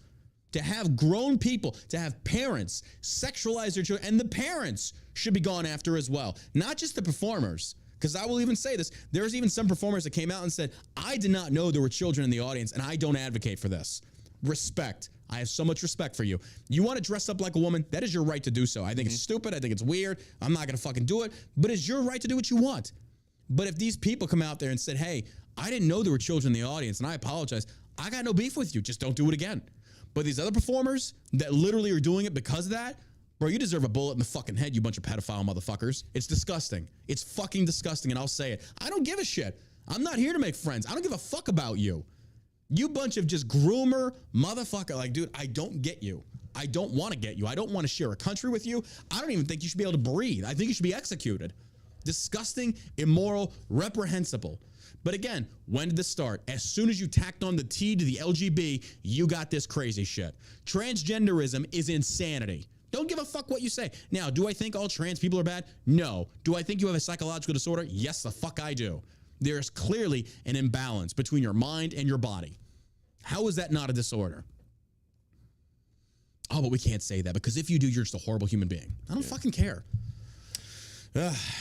To have grown people, to have parents sexualize their children, and the parents should be gone after as well, not just the performers. Because I will even say this, there's even some performers that came out and said, I did not know there were children in the audience and I don't advocate for this. Respect. I have so much respect for you. You want to dress up like a woman? That is your right to do so. I think it's stupid. I think it's weird. I'm not going to fucking do it. But it's your right to do what you want. But if these people come out there and said, hey, I didn't know there were children in the audience and I apologize, I got no beef with you. Just don't do it again. But these other performers that literally are doing it because of that, bro, you deserve a bullet in the fucking head, you bunch of pedophile motherfuckers. It's disgusting. It's fucking disgusting, and I'll say it. I don't give a shit. I'm not here to make friends. I don't give a fuck about you. You bunch of just groomer motherfucker. Like, dude, I don't get you. I don't want to get you. I don't want to share a country with you. I don't even think you should be able to breathe. I think you should be executed. Disgusting, immoral, reprehensible. But again, when did this start? As soon as you tacked on the T to the LGB, you got this crazy shit. Transgenderism is insanity. Don't give a fuck what you say. Now, do I think all trans people are bad? No. Do I think you have a psychological disorder? Yes, the fuck I do. There's clearly an imbalance between your mind and your body. How is that not a disorder? Oh, but we can't say that because if you do, you're just a horrible human being. I don't fucking care.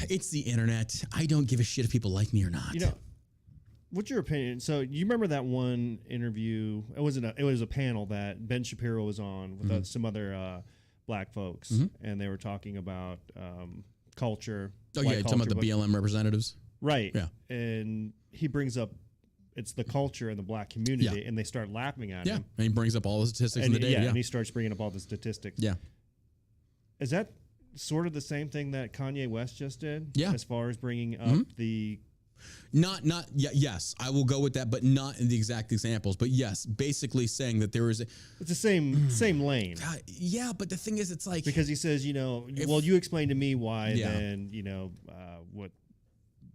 It's the internet. I don't give a shit if people like me or not. You know, what's your opinion? So you remember that one interview? It was a panel that Ben Shapiro was on with some other black folks, and they were talking about culture. Oh yeah, you're talking about the BLM representatives, right? Yeah, and he brings up it's the culture in the black community, and they start laughing at him. And he brings up all the statistics in the data. And he starts bringing up all the statistics. Yeah, is that sort of the same thing that Kanye West just did? Yeah, as far as bringing up the. Yes, I will go with that, but not in the exact examples. But yes, basically saying that there is it's the same lane. Yeah, but the thing is, it's like because he says, you explain to me why then what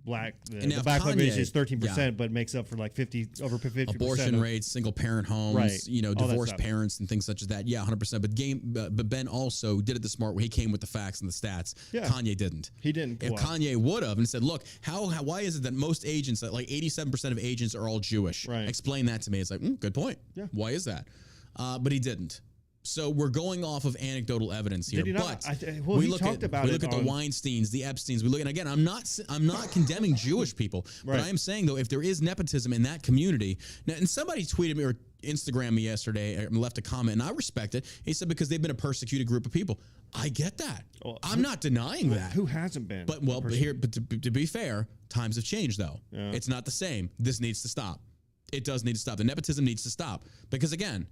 the black population is 13%, but makes up for like over 50% abortion rates, single parent homes, right. Divorced parents and things such as that. Yeah, 100%. But Ben also did it the smart way. He came with the facts and the stats. Yeah. Kanye didn't. He didn't. If Kanye would have and said, look, why is it that most agents, like 87% of agents are all Jewish? Right. Explain that to me. It's like, good point. Yeah. Why is that? But he didn't. So we're going off of anecdotal evidence here, but we look at the Weinsteins, the Epsteins. We look, and again, I'm not condemning Jewish people, but I am saying though, if there is nepotism in that community, now, and somebody tweeted me or Instagrammed me yesterday and left a comment, and I respect it. He said because they've been a persecuted group of people. I get that. Well, I'm not denying that. Who hasn't been? But to be fair, times have changed though. Yeah. It's not the same. This needs to stop. It does need to stop. The nepotism needs to stop because again,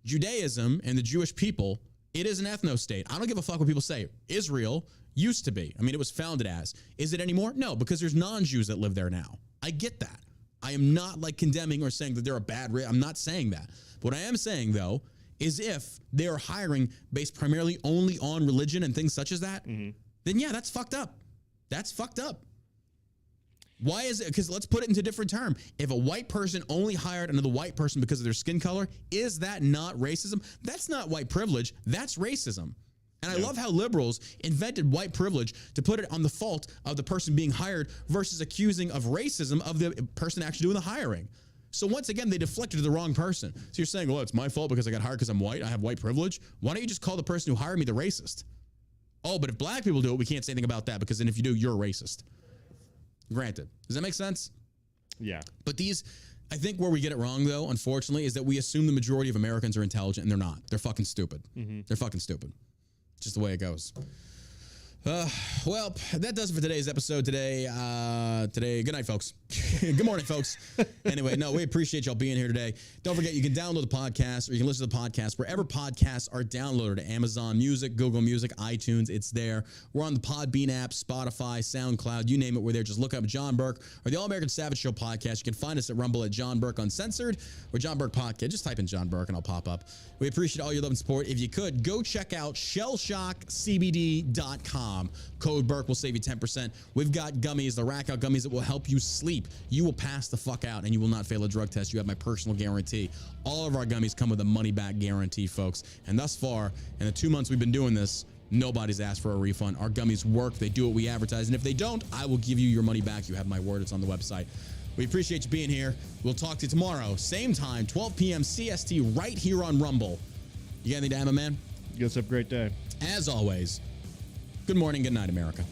Judaism and the Jewish people, it is an ethno-state. I don't give a fuck what people say. Israel used to be. I mean, it was founded as. Is it anymore? No, because there's non-Jews that live there now. I get that. I am not like condemning or saying that they're a bad race. I'm not saying that. What I am saying, though, is if they are hiring based primarily only on religion and things such as that, then yeah, that's fucked up. That's fucked up. Why is it? Because let's put it into a different term. If a white person only hired another white person because of their skin color, is that not racism? That's not white privilege. That's racism. And I love how liberals invented white privilege to put it on the fault of the person being hired versus accusing of racism of the person actually doing the hiring. So once again, they deflected to the wrong person. So you're saying, well, it's my fault because I got hired because I'm white. I have white privilege. Why don't you just call the person who hired me the racist? Oh, but if black people do it, we can't say anything about that because then if you do, you're a racist. Granted. Does that make sense? Yeah. But I think where we get it wrong, though, unfortunately, is that we assume the majority of Americans are intelligent, and they're not. They're fucking stupid. They're fucking stupid. It's just the way it goes. Well, that does it for today's episode today. Good night, folks. Good morning, folks. Anyway, we appreciate y'all being here today. Don't forget, you can download the podcast or you can listen to the podcast wherever podcasts are downloaded. Amazon Music, Google Music, iTunes, it's there. We're on the Podbean app, Spotify, SoundCloud, you name it, we're there. Just look up John Burke or the All American Savage Show podcast. You can find us at Rumble at John Burke Uncensored or John Burke Podcast. Just type in John Burke and I'll pop up. We appreciate all your love and support. If you could, go check out shellshockcbd.com. Code Burke will save you 10%. We've got gummies, the rack out gummies that will help you sleep. You will pass the fuck out and you will not fail a drug test. You have my personal guarantee. All of our gummies come with a money back guarantee, folks. And thus far, in the 2 months we've been doing this, nobody's asked for a refund. Our gummies work. They do what we advertise. And if they don't, I will give you your money back. You have my word. It's on the website. We appreciate you being here. We'll talk to you tomorrow, same time, 12 p.m. CST, right here on Rumble. You got anything to add, my man? You guys have a great day. As always, good morning, good night, America.